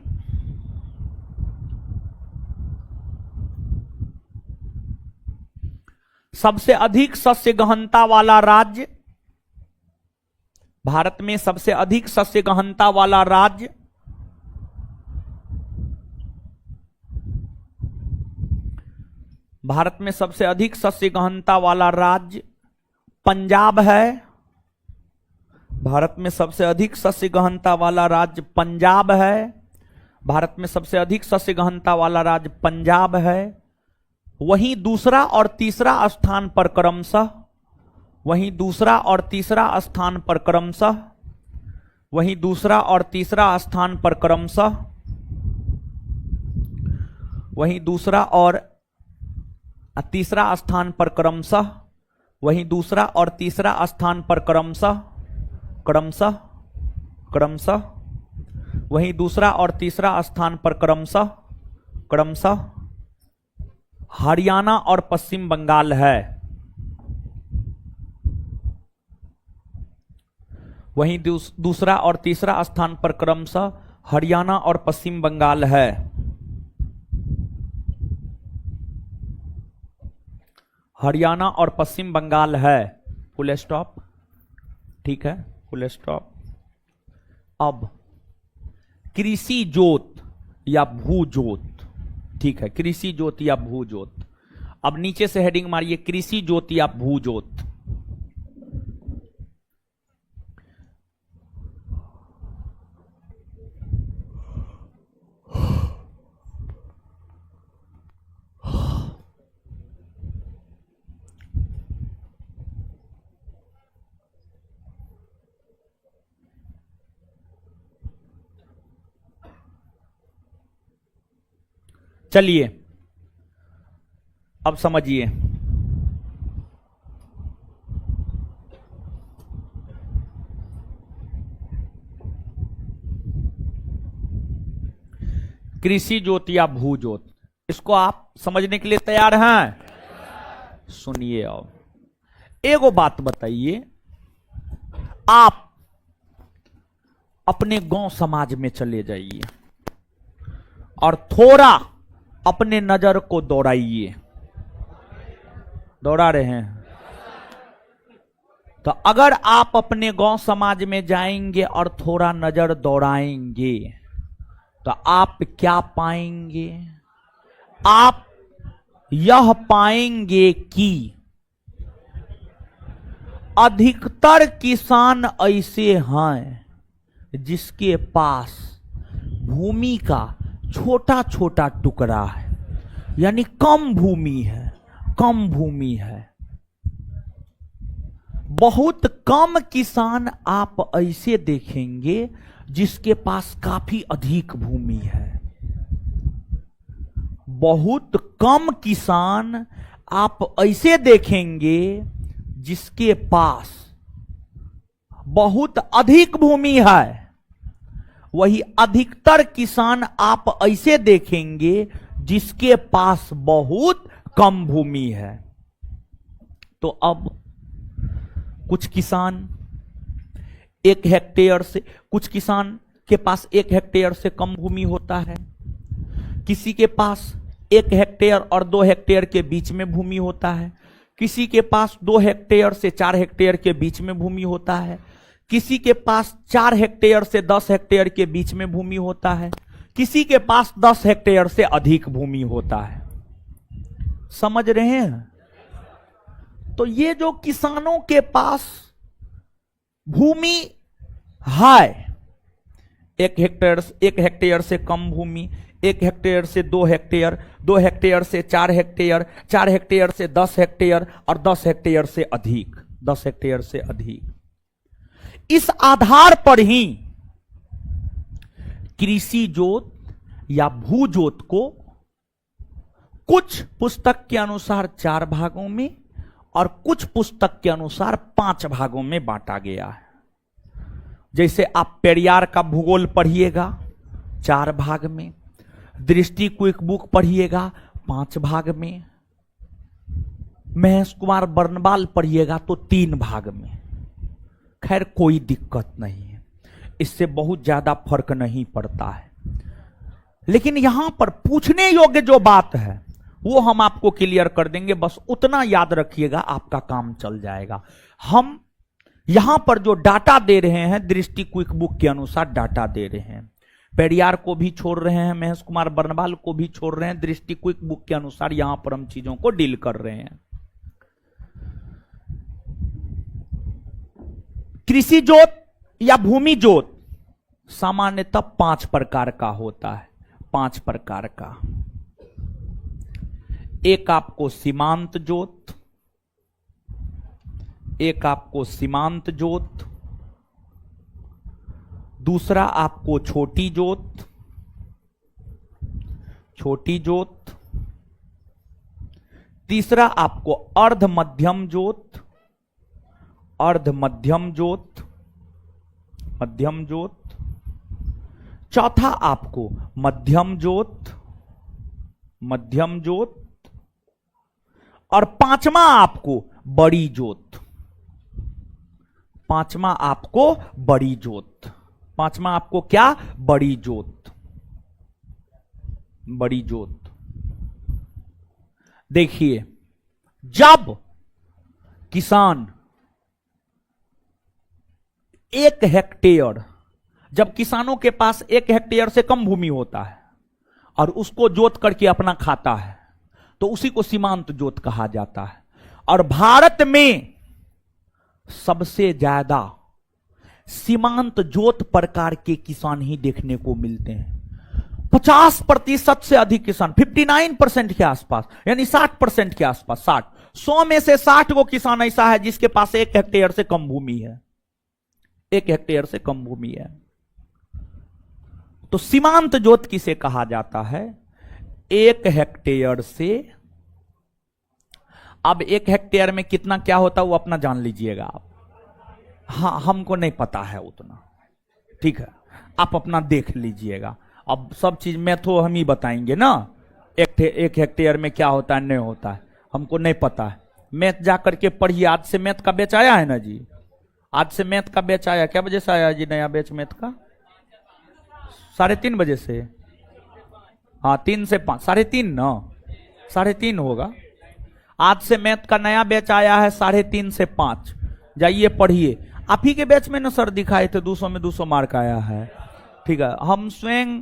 सबसे अधिक शस्य गहनता वाला राज्य, भारत में सबसे अधिक शस्य गहनता वाला राज्य भारत में सबसे अधिक शस्य गहनता वाला राज्य पंजाब है। भारत में सबसे अधिक शस्य गहनता वाला राज्य पंजाब है। भारत में सबसे अधिक शस्य गहनता वाला राज्य पंजाब है। वहीं दूसरा और तीसरा स्थान पर क्रमशः वहीं दूसरा और तीसरा स्थान पर क्रमशः वहीं दूसरा और तीसरा स्थान पर क्रमशः वहीं दूसरा और तीसरा स्थान पर क्रमशः वहीं दूसरा और तीसरा स्थान पर क्रमशः क्रमशः वहीं दूसरा और तीसरा स्थान पर क्रमशः क्रमशः हरियाणा और पश्चिम बंगाल है। वहीं दूसरा और तीसरा स्थान पर क्रमशः हरियाणा और पश्चिम बंगाल है। हरियाणा और पश्चिम बंगाल है। Full stop. ठीक है, फुल स्टॉप। अब कृषि जोत या भू जोत। ठीक है, कृषि जोत या भू जोत। अब नीचे से हेडिंग मारिए, कृषि जोत या भू जोत। चलिए अब समझिए। कृषि ज्योत या भू ज्योत, इसको आप समझने के लिए तैयार हैं? सुनिए, अब एगो बात बताइए, आप अपने गांव समाज में चले जाइए और थोड़ा अपने नजर को दौड़ाइए। दौड़ा रहे हैं? तो अगर आप अपने गांव समाज में जाएंगे और थोड़ा नजर दौड़ाएंगे तो आप क्या पाएंगे? आप यह पाएंगे कि अधिकतर किसान ऐसे हैं जिसके पास भूमि का छोटा छोटा टुकड़ा है, यानी कम भूमि है, कम भूमि है। बहुत कम किसान आप ऐसे देखेंगे जिसके पास काफी अधिक भूमि है। बहुत कम किसान आप ऐसे देखेंगे जिसके पास बहुत अधिक भूमि है। वही अधिकतर किसान आप ऐसे देखेंगे जिसके पास बहुत कम भूमि है। तो अब कुछ किसान 1 हेक्टेयर से, कुछ किसान के पास 1 हेक्टेयर से कम भूमि होता है, किसी के पास 1 हेक्टेयर और 2 हेक्टेयर के बीच में भूमि होता है, किसी के पास 2 हेक्टेयर से 4 हेक्टेयर के बीच में भूमि होता है, किसी के पास 4 हेक्टेयर से 10 हेक्टेयर के बीच में भूमि होता है, किसी के पास 10 हेक्टेयर से अधिक भूमि होता है। समझ रहे हैं? तो ये जो किसानों के पास भूमि है, 1 हेक्टेयर से कम भूमि, 1 हेक्टेयर से 2 हेक्टेयर, 2 हेक्टेयर से 4 हेक्टेयर, 4 हेक्टेयर से 10 हेक्टेयर और 10 हेक्टेयर से अधिक, 10 हेक्टेयर से अधिक। इस आधार पर ही कृषि जोत या भू जोत को कुछ पुस्तक के अनुसार 4 भागों में और कुछ पुस्तक के अनुसार 5 भागों में बांटा गया है। जैसे आप पेरियार का भूगोल पढ़िएगा 4 भाग में, दृष्टि क्विक बुक पढ़िएगा 5 भाग में, महेश कुमार बर्नवाल पढ़िएगा तो 3 भाग में। खैर कोई दिक्कत नहीं है, इससे बहुत ज्यादा फर्क नहीं पड़ता है। लेकिन यहां पर पूछने योग्य जो बात है वो हम आपको क्लियर कर देंगे, बस उतना याद रखिएगा, आपका काम चल जाएगा। हम यहां पर जो डाटा दे रहे हैं दृष्टि क्विक बुक के अनुसार डाटा दे रहे हैं, पेरियार को भी छोड़ रहे हैं, महेश कुमार बर्नवाल को भी छोड़ रहे हैं, दृष्टि क्विक बुक के अनुसार यहां पर हम चीजों को डील कर रहे हैं। कृषि जोत या भूमि जोत सामान्यतः 5 प्रकार का होता है, 5 प्रकार का। एक आपको सीमांत जोत, एक आपको सीमांत जोत, दूसरा आपको छोटी जोत, छोटी जोत, तीसरा आपको अर्ध मध्यम जोत, अर्ध मध्यम जोत, मध्यम जोत, चौथा आपको मध्यम जोत, मध्यम जोत, और पांचवा आपको बड़ी जोत। पांचवा आपको बड़ी जोत। पांचवा आपको क्या? बड़ी जोत। बड़ी जोत। देखिए, जब किसान 1 हेक्टेयर, जब किसानों के पास 1 हेक्टेयर से कम भूमि होता है और उसको जोत करके अपना खाता है, तो उसी को सीमांत जोत कहा जाता है। और भारत में सबसे ज्यादा सीमांत जोत प्रकार के किसान ही देखने को मिलते हैं। 50% से अधिक किसान, 59% के आसपास, यानी 60% के आसपास, 100 में से 60 को किसान ऐसा है जिसके पास 1 हेक्टेयर से कम भूमि है। 1 हेक्टेयर से कम भूमि है। तो सीमांत जोत किसे कहा जाता है? 1 हेक्टेयर से, अब 1 हेक्टेयर में कितना क्या होता है वो अपना जान लीजिएगा आप। हाँ, हमको नहीं पता है उतना, ठीक है, आप अपना देख लीजिएगा। अब सब चीज मैथो हम ही बताएंगे ना, 1 हेक्टेयर में क्या होता है नहीं होता है, हमको नहीं पता है। मैथ जाकर के पढ़िए। आज से मैथ का बैच आया है ना जी? आज से मैथ का बैच आया। क्या बजे से आया जी नया बैच मैथ का? 3:30 बजे से। हाँ, 3 से 5, 3:30 ना, 3:30 होगा। आज से मैथ का नया बैच आया है 3:30 से 5। जाइए पढ़िए। आप ही के बैच में ना सर दिखाए थे 200 में 200 मार्क आया है, ठीक है। हम स्वयं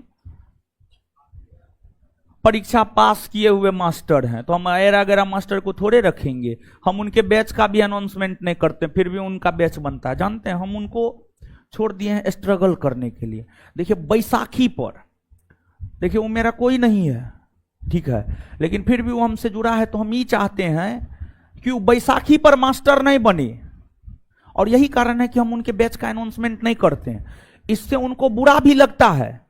परीक्षा पास किए हुए मास्टर हैं, तो हम एरा गैरा मास्टर को थोड़े रखेंगे। हम उनके बैच का भी अनाउंसमेंट नहीं करते, फिर भी उनका बैच बनता है। जानते हैं, हम उनको छोड़ दिए हैं स्ट्रगल करने के लिए। देखिए, बैसाखी पर, देखिए वो मेरा कोई नहीं है, ठीक है, लेकिन फिर भी वो हमसे जुड़ा है, तो हम ये चाहते हैं कि वो बैसाखी पर मास्टर नहीं बने। और यही कारण है कि हम उनके बैच का अनाउंसमेंट नहीं करते हैं। इससे उनको बुरा भी लगता है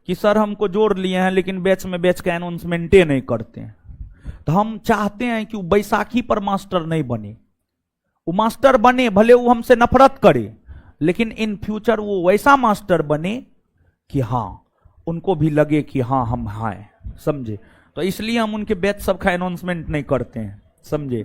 कि सर हमको जोड़ लिए हैं लेकिन बैच में बैच का अनाउंसमेंट नहीं करते हैं। तो हम चाहते हैं कि वो बैसाखी पर मास्टर नहीं बने। वो मास्टर बने, भले वो हमसे नफरत करे, लेकिन इन फ्यूचर वो वैसा मास्टर बने कि हाँ, उनको भी लगे कि हाँ हम हैं, समझे। तो इसलिए हम उनके बैच सब का अनाउंसमेंट नहीं करते हैं, समझे।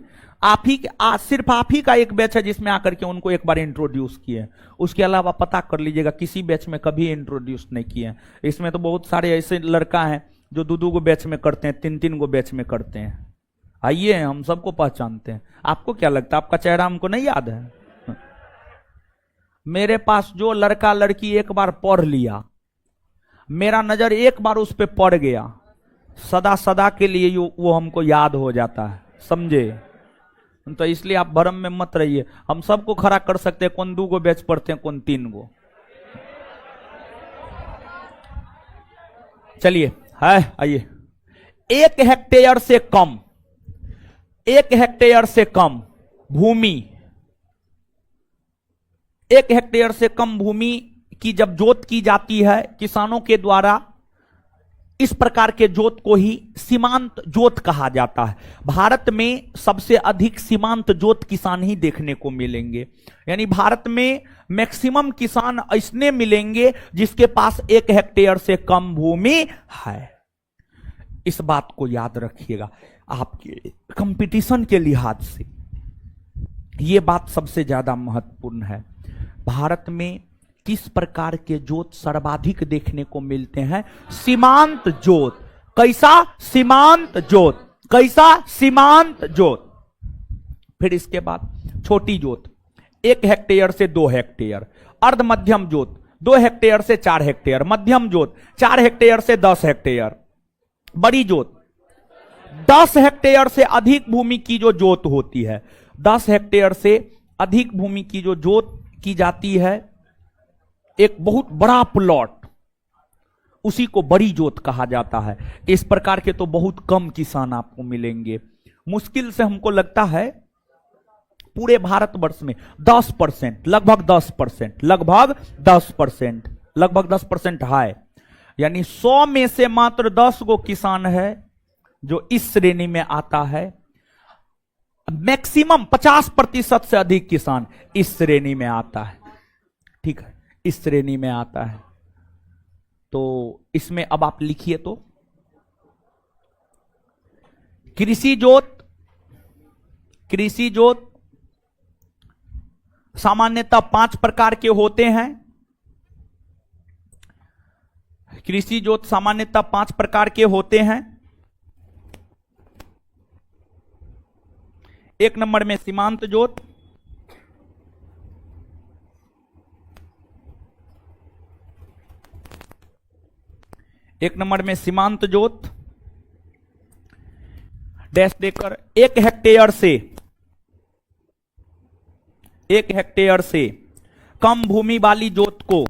सिर्फ आप ही का एक बैच है जिसमें आकर के उनको एक बार इंट्रोड्यूस किए। उसके अलावा पता कर लीजिएगा, किसी बैच में कभी इंट्रोड्यूस नहीं किए। इसमें तो बहुत सारे ऐसे लड़का हैं जो 2-2 गो बैच में करते हैं, 3-3 गो बैच में करते हैं। आइए, हम सबको पहचानते हैं। आपको क्या लगता है, आपका चेहरा हमको नहीं याद है? मेरे पास जो लड़का लड़की एक बार पढ़ लिया, मेरा नजर एक बार उस पर पड़ गया, सदा सदा के लिए वो हमको याद हो जाता है, समझे। तो इसलिए आप भरम में मत रहिए। हम सबको खड़ा कर सकते हैं, कौन 2 गो बैच पढ़ते हैं, कौन 3 गो। चलिए, है, आइए। 1 हेक्टेयर से कम, 1 हेक्टेयर से कम भूमि, 1 हेक्टेयर से कम भूमि की जब जोत की जाती है किसानों के द्वारा, इस प्रकार के जोत को ही सीमांत जोत कहा जाता है। भारत में सबसे अधिक सीमांत जोत किसान ही देखने को मिलेंगे। यानी भारत में मैक्सिमम किसान ऐसने मिलेंगे जिसके पास 1 हेक्टेयर से कम भूमि है। इस बात को याद रखिएगा, आपके कंपटीशन के लिहाज से यह बात सबसे ज्यादा महत्वपूर्ण है। भारत में किस प्रकार के जोत सर्वाधिक देखने को मिलते हैं? सीमांत जोत। कैसा? सीमांत जोत। कैसा? सीमांत जोत। फिर इसके बाद छोटी जोत, 1 हेक्टेयर से 2 हेक्टेयर। अर्ध मध्यम जोत, 2 हेक्टेयर से 4 हेक्टेयर। मध्यम जोत, 4 हेक्टेयर से 10 हेक्टेयर। बड़ी जोत, 10 हेक्टेयर से अधिक भूमि की जो जोत होती है, 10 हेक्टेयर से अधिक भूमि की जो जोत की जाती है, एक बहुत बड़ा प्लॉट, उसी को बड़ी जोत कहा जाता है। इस प्रकार के तो बहुत कम किसान आपको मिलेंगे। मुश्किल से हमको लगता है पूरे भारतवर्ष में 10%, लगभग 10%, लगभग 10%, लगभग 10% है। यानी 100 में से मात्र 10 गो किसान है जो इस श्रेणी में आता है। मैक्सिमम 50% से अधिक किसान इस श्रेणी में आता है, ठीक है, इस श्रेणी में आता है। तो इसमें अब आप लिखिए तो कृषि जोत सामान्यतः 5 प्रकार के होते हैं। कृषि जोत सामान्यतः 5 प्रकार के होते हैं। 1 नंबर में सीमांत जोत, एक नंबर में सीमांत जोत डैश देकर 1 हेक्टेयर से कम भूमि वाली जोत को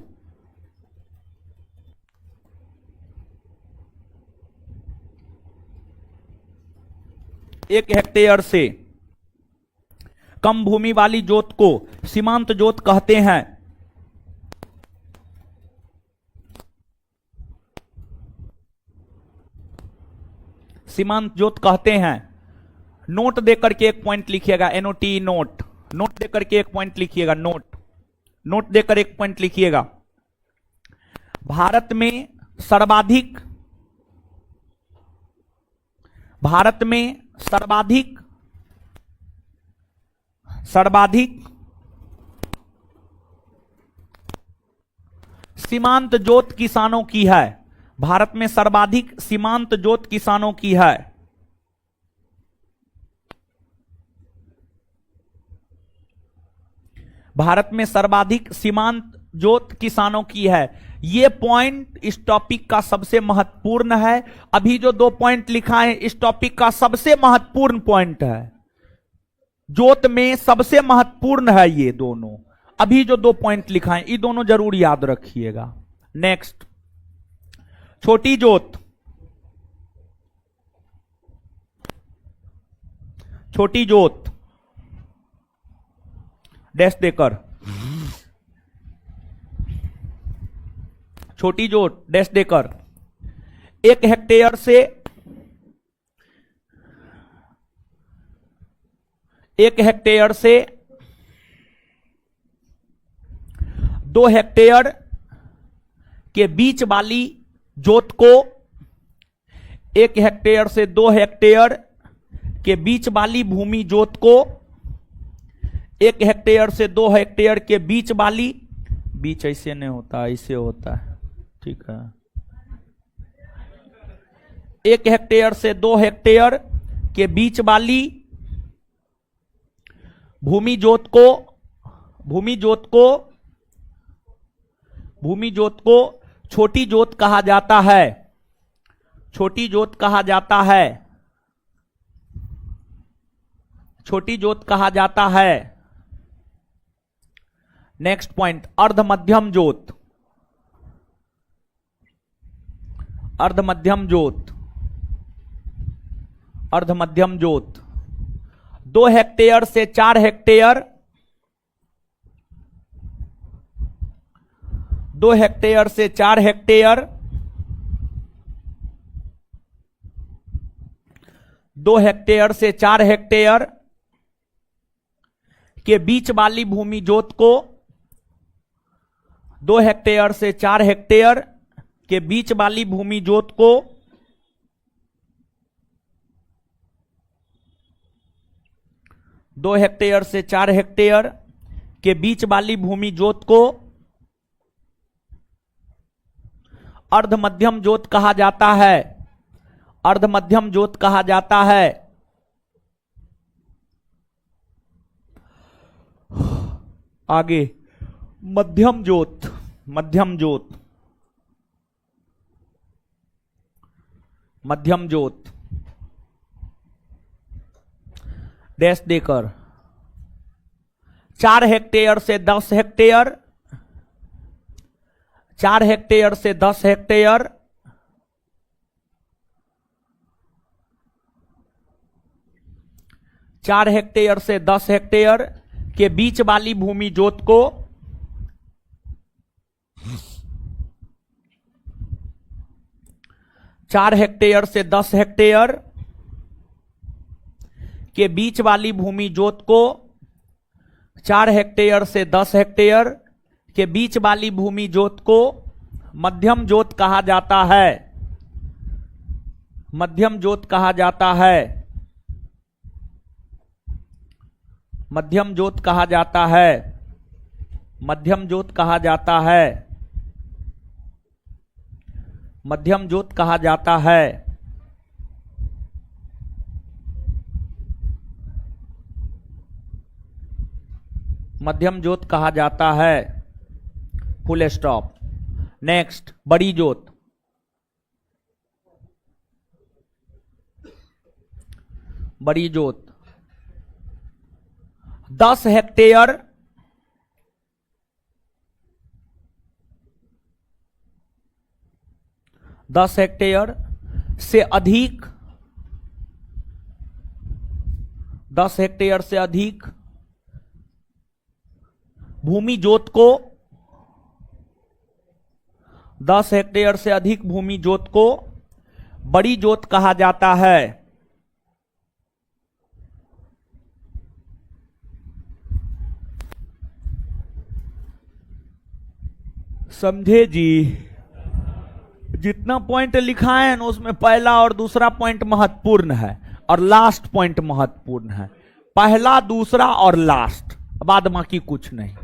एक हेक्टेयर से कम भूमि वाली जोत को सीमांत जोत कहते हैं। सीमांत जोत कहते हैं। नोट देकर के 1 पॉइंट लिखिएगा, एनओटी नोट, नोट देकर के 1 पॉइंट लिखिएगा, नोट देकर 1 पॉइंट लिखिएगा। भारत में सर्वाधिक सीमांत जोत किसानों की है। भारत में सर्वाधिक सीमांत जोत किसानों की है। भारत में सर्वाधिक सीमांत जोत किसानों की है। यह पॉइंट इस टॉपिक का सबसे महत्वपूर्ण है। अभी जो 2 पॉइंट लिखा है इस टॉपिक का सबसे महत्वपूर्ण पॉइंट है। जोत में सबसे महत्वपूर्ण है ये दोनों। अभी जो 2 पॉइंट लिखा है ये दोनों जरूर याद रखिएगा। नेक्स्ट, छोटी जोत डैश देकर, छोटी जोत डैश देकर 1 हेक्टेयर से 2 हेक्टेयर के बीच वाली जोत को, 1 हेक्टेयर से 2 हेक्टेयर के बीच वाली भूमि जोत को, 1 हेक्टेयर से 2 हेक्टेयर के बीच वाली, बीच ऐसे नहीं होता, ऐसे होता है, ठीक है। 1 हेक्टेयर से 2 हेक्टेयर के बीच वाली भूमि जोत को छोटी जोत कहा जाता है। छोटी जोत कहा जाता है। नेक्स्ट पॉइंट, अर्ध मध्यम जोत 2 हेक्टेयर से 4 हेक्टेयर, 2 हेक्टेयर से 4 हेक्टेयर, 2 हेक्टेयर से 4 हेक्टेयर के बीच वाली भूमि जोत को, 2 हेक्टेयर से 4 हेक्टेयर के बीच वाली भूमि जोत को 2 हेक्टेयर से 4 हेक्टेयर के बीच वाली भूमि जोत को अर्ध मध्यम जोत कहा जाता है। अर्ध मध्यम जोत कहा जाता है। आगे मध्यम जोत डैश देकर 4 हेक्टेयर से 10 हेक्टेयर, 4 हेक्टेयर से 10 हेक्टेयर, 4 हेक्टेयर से 10 हेक्टेयर के बीच वाली भूमि जोत को 4 हेक्टेयर से 10 हेक्टेयर के बीच वाली भूमि जोत को 4 हेक्टेयर से 10 हेक्टेयर के बीच वाली भूमि जोत को मध्यम जोत कहा जाता है। मध्यम जोत कहा जाता है। मध्यम ज्योत कहा जाता है, मध्यम ज्योत कहा जाता है, मध्यम ज्योत कहा जाता है। मध्यम ज्योत कहा जाता है। Full stop. नेक्स्ट, बड़ी ज्योत। बड़ी ज्योत 10 हेक्टेयर 10 हेक्टेयर से अधिक, 10 हेक्टेयर से अधिक भूमि जोत को, 10 हेक्टेयर से अधिक भूमि जोत को बड़ी जोत कहा जाता है। समझे जी? जितना पॉइंट लिखा है ना उसमें पहला और दूसरा पॉइंट महत्वपूर्ण है और लास्ट पॉइंट महत्वपूर्ण है। पहला, दूसरा और लास्ट, बाद बाकी कुछ नहीं।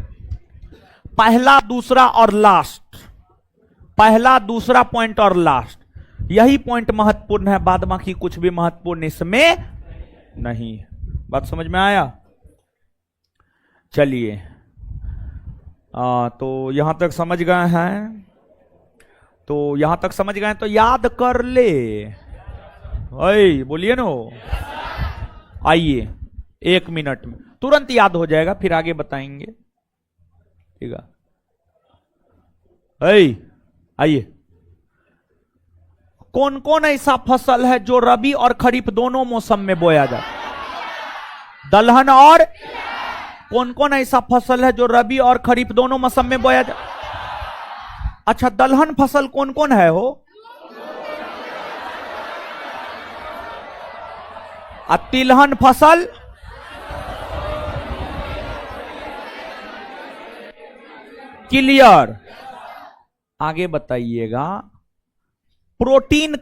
पहला, दूसरा और लास्ट, पहला, दूसरा पॉइंट और लास्ट, यही पॉइंट महत्वपूर्ण है, बाद बाकी कुछ भी महत्वपूर्ण इसमें नहीं है। बात समझ में आया? चलिए, तो यहां तक समझ गए हैं, तो यहां तक समझ गए तो याद कर ले। बोलिए नो। आइए 1 मिनट में तुरंत याद हो जाएगा, फिर आगे बताएंगे। ठीक है, आइए। कौन कौन ऐसा फसल है जो रबी और खरीफ दोनों मौसम में बोया जाता? दलहन और, कौन कौन ऐसा फसल है जो रबी और खरीफ दोनों मौसम में बोया जाता? अच्छा, दलहन फसल कौन कौन है हो? तिलहन फसल, क्लियर। आगे बताइएगा। प्रोटीन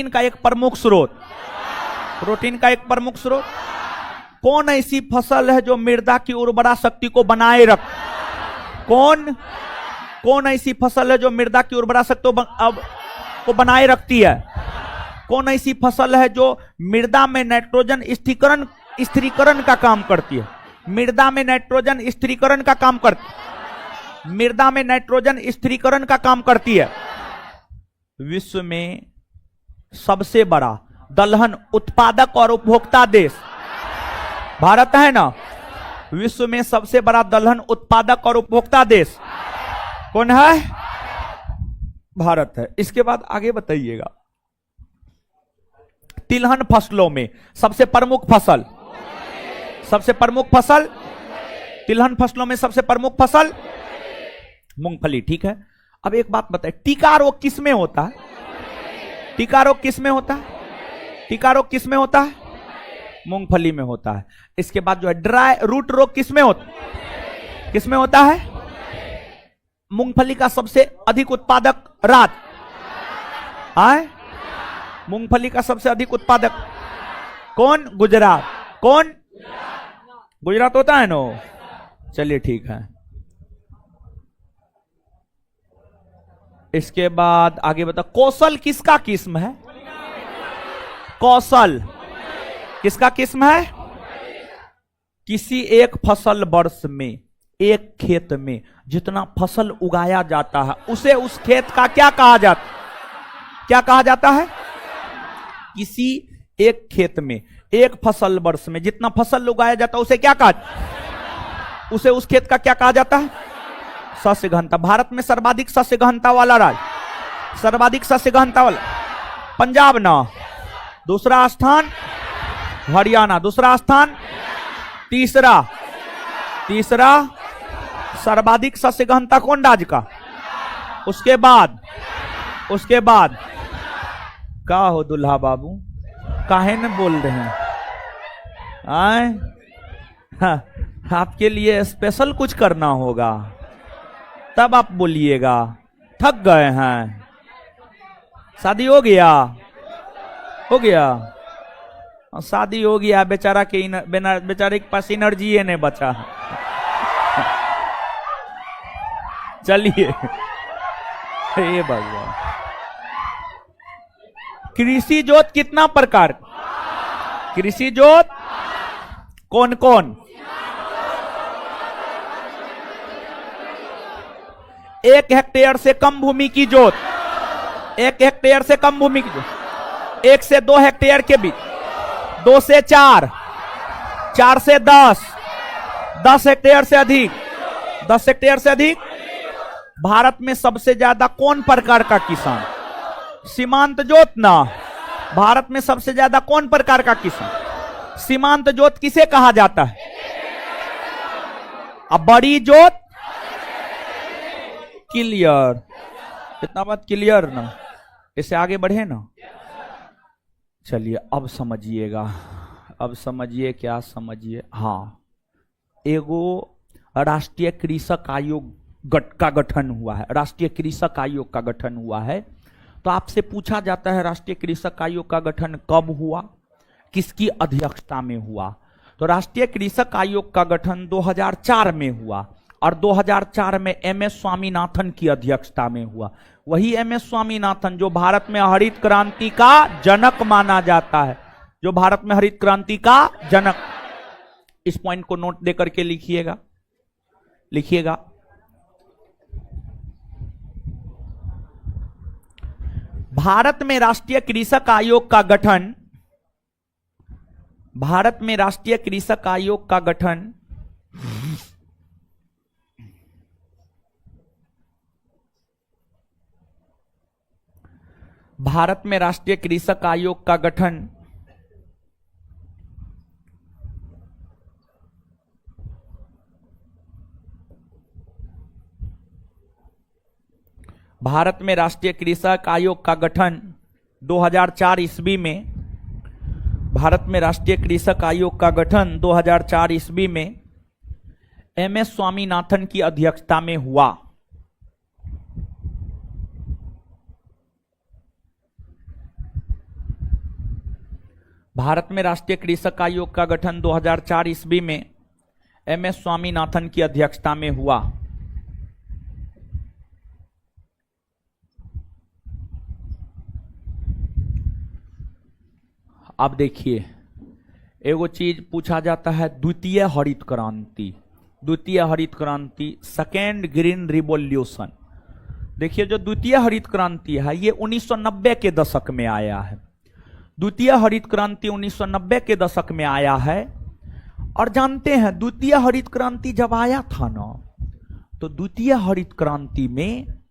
का एक प्रमुख स्रोत, प्रोटीन का एक प्रमुख स्रोत कौन ऐसी फसल है जो मृदा की उर्वरा शक्ति को बनाए रख? कौन ऐसी फसल है जो मृदा की उर्वरा शक्ति को बनाए रखती है? कौन ऐसी फसल है जो मृदा में नाइट्रोजन स्थिरीकरण का काम करती है? मृदा में नाइट्रोजन स्थिरीकरण का काम करती है, मृदा में नाइट्रोजन स्थिरीकरण का काम करती है। विश्व में सबसे बड़ा दलहन उत्पादक और उपभोक्ता देश भारत है ना? विश्व में सबसे बड़ा दलहन उत्पादक और उपभोक्ता देश कौन है? भारत है। इसके बाद आगे बताइएगा। तिलहन फसलों में सबसे प्रमुख फसल, सबसे प्रमुख फसल, तिलहन फसलों में सबसे प्रमुख फसल मूंगफली। ठीक है, अब एक बात बताए, टीका रोग किसमें होता है? टीका रोग किसमें होता है? टीका रोग किसमें होता है? मूंगफली में होता है। इसके बाद जो है ड्राई रूट रोग किसमें होता है? किसमें होता है? मूंगफली का सबसे अधिक उत्पादक राज्य, मूंगफली का सबसे अधिक उत्पादक कौन? गुजरात। कौन? गुजरात होता है नो। चलिए ठीक है। इसके बाद आगे बता, कौशल किसका किस्म है? कौशल किसका किस्म है? किसी एक फसल वर्ष में, एक खेत में जितना फसल उगाया जाता है उसे उस खेत का क्या कहा जाता? क्या कहा जाता है? किसी एक खेत में, एक फसल वर्ष में जितना फसल उगाया जाता है उसे क्या कहा? उसे उस खेत का क्या कहा जाता है? सस्य गहनता। भारत में सर्वाधिक सस्य गहनता वाला राज्य, सर्वाधिक सस्य गहनता वाला पंजाब ना, दूसरा स्थान हरियाणा, दूसरा स्थान, तीसरा सर्वाधिक सस्य गहनता कौन राज्य का? उसके बाद का हो दुल्हा बाबू, काहे न बोल रहे हैं? आपके लिए स्पेशल कुछ करना होगा तब आप बोलिएगा। थक गए हैं? शादी हो गया? हो गया? शादी हो गया बेचारा के, बेचारे के पास एनर्जी नहीं बचा। चलिए, हे भगवान। कृषि जोत कितना प्रकार? कृषि जोत कौन कौन? 1 हेक्टेयर से कम भूमि की जोत, 1 हेक्टेयर से कम भूमि की जोत, 1 से 2 हेक्टेयर के बीच, 2 से 4, 4 से 10, 10 हेक्टेयर से अधिक, 10 हेक्टेयर से अधिक। भारत में सबसे ज्यादा कौन प्रकार का किसान? सीमांत जोत ना। भारत में सबसे ज्यादा कौन प्रकार का किसान? सीमांत जोत किसे कहा जाता है? अब बड़ी जोत। क्लियर? इतना बात क्लियर ना? इससे आगे बढ़े ना? चलिए अब समझिएगा, अब समझिए। क्या समझिए? हाँ, एगो राष्ट्रीय कृषक आयोग का गठन हुआ है। राष्ट्रीय कृषक आयोग का गठन हुआ है। तो आपसे पूछा जाता है राष्ट्रीय कृषक आयोग का गठन कब हुआ, किसकी अध्यक्षता में हुआ? तो राष्ट्रीय कृषक आयोग का गठन 2004 में हुआ और 2004 में एमएस स्वामीनाथन की अध्यक्षता में हुआ। वही एमएस स्वामीनाथन जो भारत में हरित क्रांति का जनक माना जाता है, जो भारत में हरित क्रांति का जनक। इस पॉइंट को नोट देकर के लिखिएगा, लिखिएगा। भारत में राष्ट्रीय कृषक आयोग का गठन, भारत में राष्ट्रीय कृषक आयोग का गठन भारत में राष्ट्रीय कृषक आयोग का गठन भारत में राष्ट्रीय कृषक आयोग का गठन 2004 ईस्वी में, भारत में राष्ट्रीय कृषक आयोग का गठन 2004 ईस्वी में एमएस स्वामीनाथन की अध्यक्षता में हुआ। भारत में राष्ट्रीय कृषक आयोग का गठन 2004 ईस्वी में एमएस स्वामीनाथन की अध्यक्षता में हुआ। अब देखिए, एगो चीज पूछा जाता है, द्वितीय हरित क्रांति, द्वितीय हरित क्रांति, सेकेंड ग्रीन रिवॉल्यूशन। देखिए, जो द्वितीय हरित क्रांति है ये 1990 के दशक में आया है। द्वितीय हरित क्रांति 1990 के दशक में आया है। और जानते हैं द्वितीय हरित क्रांति जब आया था ना, तो द्वितीय हरित क्रांति में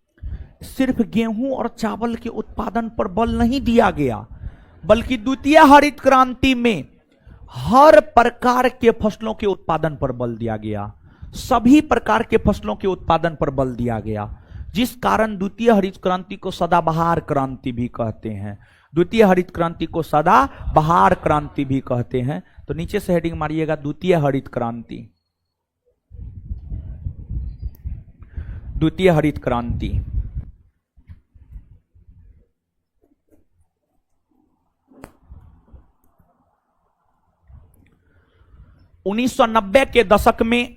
सिर्फ गेहूं और चावल के उत्पादन पर बल नहीं दिया गया, बल्कि द्वितीय हरित क्रांति में हर प्रकार के फसलों के उत्पादन पर बल दिया गया, सभी प्रकार के फसलों के उत्पादन पर बल दिया गया, जिस कारण द्वितीय हरित क्रांति को सदाबहार क्रांति भी कहते हैं। द्वितीय हरित क्रांति को सदाबहार क्रांति भी कहते हैं। तो नीचे से हेडिंग मारिएगा, द्वितीय हरित क्रांति, द्वितीय हरित क्रांति। उन्नीस सौ नब्बे के दशक में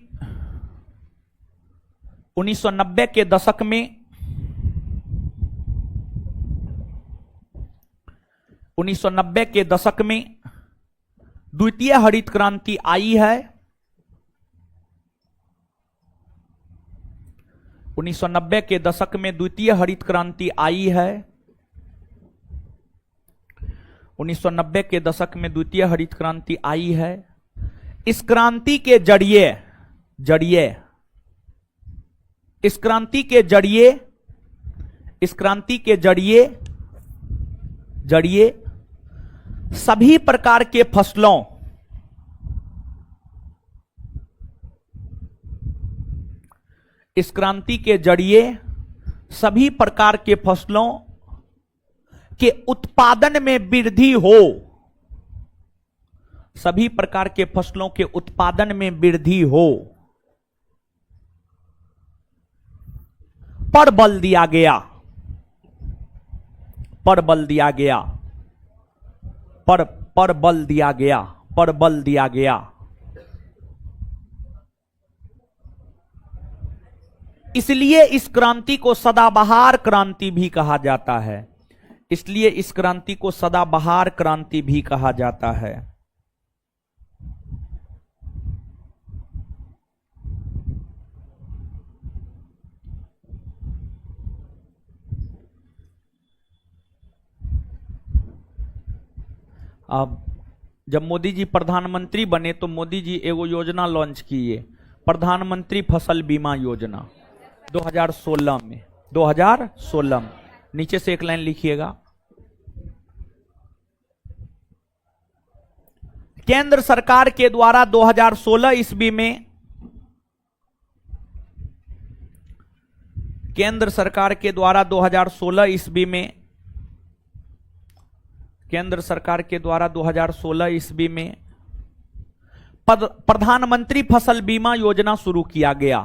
1990 के दशक में 1990 के दशक में द्वितीय हरित क्रांति आई है। 1990 के दशक में द्वितीय हरित क्रांति आई है। 1990 के दशक में द्वितीय हरित क्रांति आई है। इस क्रांति के जरिए इस क्रांति के जरिए सभी प्रकार के फसलों इस क्रांति के जरिए सभी प्रकार के फसलों के उत्पादन में वृद्धि हो, सभी प्रकार के फसलों के उत्पादन में वृद्धि हो पर बल दिया गया, पर बल दिया गया, पर पर बल दिया गया, पर बल दिया गया। इसलिए इस क्रांति को सदाबहार क्रांति भी कहा जाता है, इसलिए इस क्रांति को सदाबहार क्रांति भी कहा जाता है। अब जब मोदी जी प्रधानमंत्री बने तो मोदी जी एगो योजना लॉन्च किए, प्रधानमंत्री फसल बीमा योजना 2016 में, 2016 में। नीचे से एक लाइन लिखिएगा, केंद्र सरकार के द्वारा 2016 ईस्वी में, केंद्र सरकार के द्वारा 2016 ईस्वी में, केंद्र सरकार के द्वारा 2016 ईस्वी में प्रधानमंत्री फसल बीमा योजना शुरू किया गया,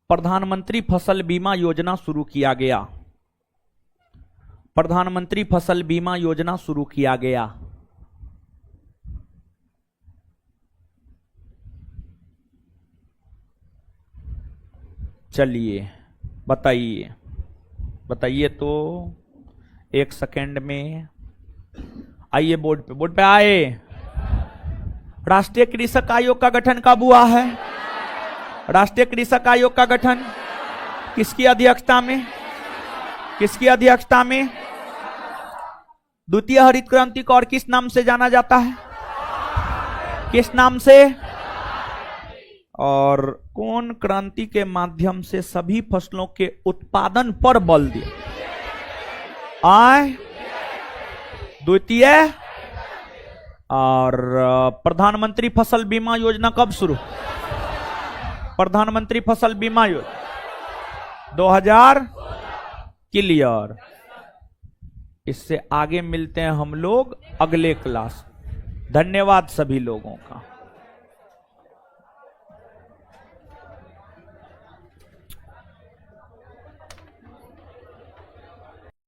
प्रधानमंत्री फसल बीमा योजना शुरू किया गया, प्रधानमंत्री फसल बीमा योजना शुरू किया गया। चलिए बताइए, बताइए तो एक सेकंड में। आइए बोर्ड पे, बोर्ड पे आए। राष्ट्रीय कृषक आयोग का गठन कब हुआ है? राष्ट्रीय कृषक आयोग का गठन किसकी अध्यक्षता में? किसकी अध्यक्षता में? द्वितीय हरित क्रांति को और किस नाम से जाना जाता है? किस नाम से? और कौन क्रांति के माध्यम से सभी फसलों के उत्पादन पर बल दिया? द्वितीय। और प्रधानमंत्री फसल बीमा योजना कब शुरू? प्रधानमंत्री फसल बीमा योजना 2000। क्लियर। इससे आगे मिलते हैं हम लोग अगले क्लास। धन्यवाद सभी लोगों का।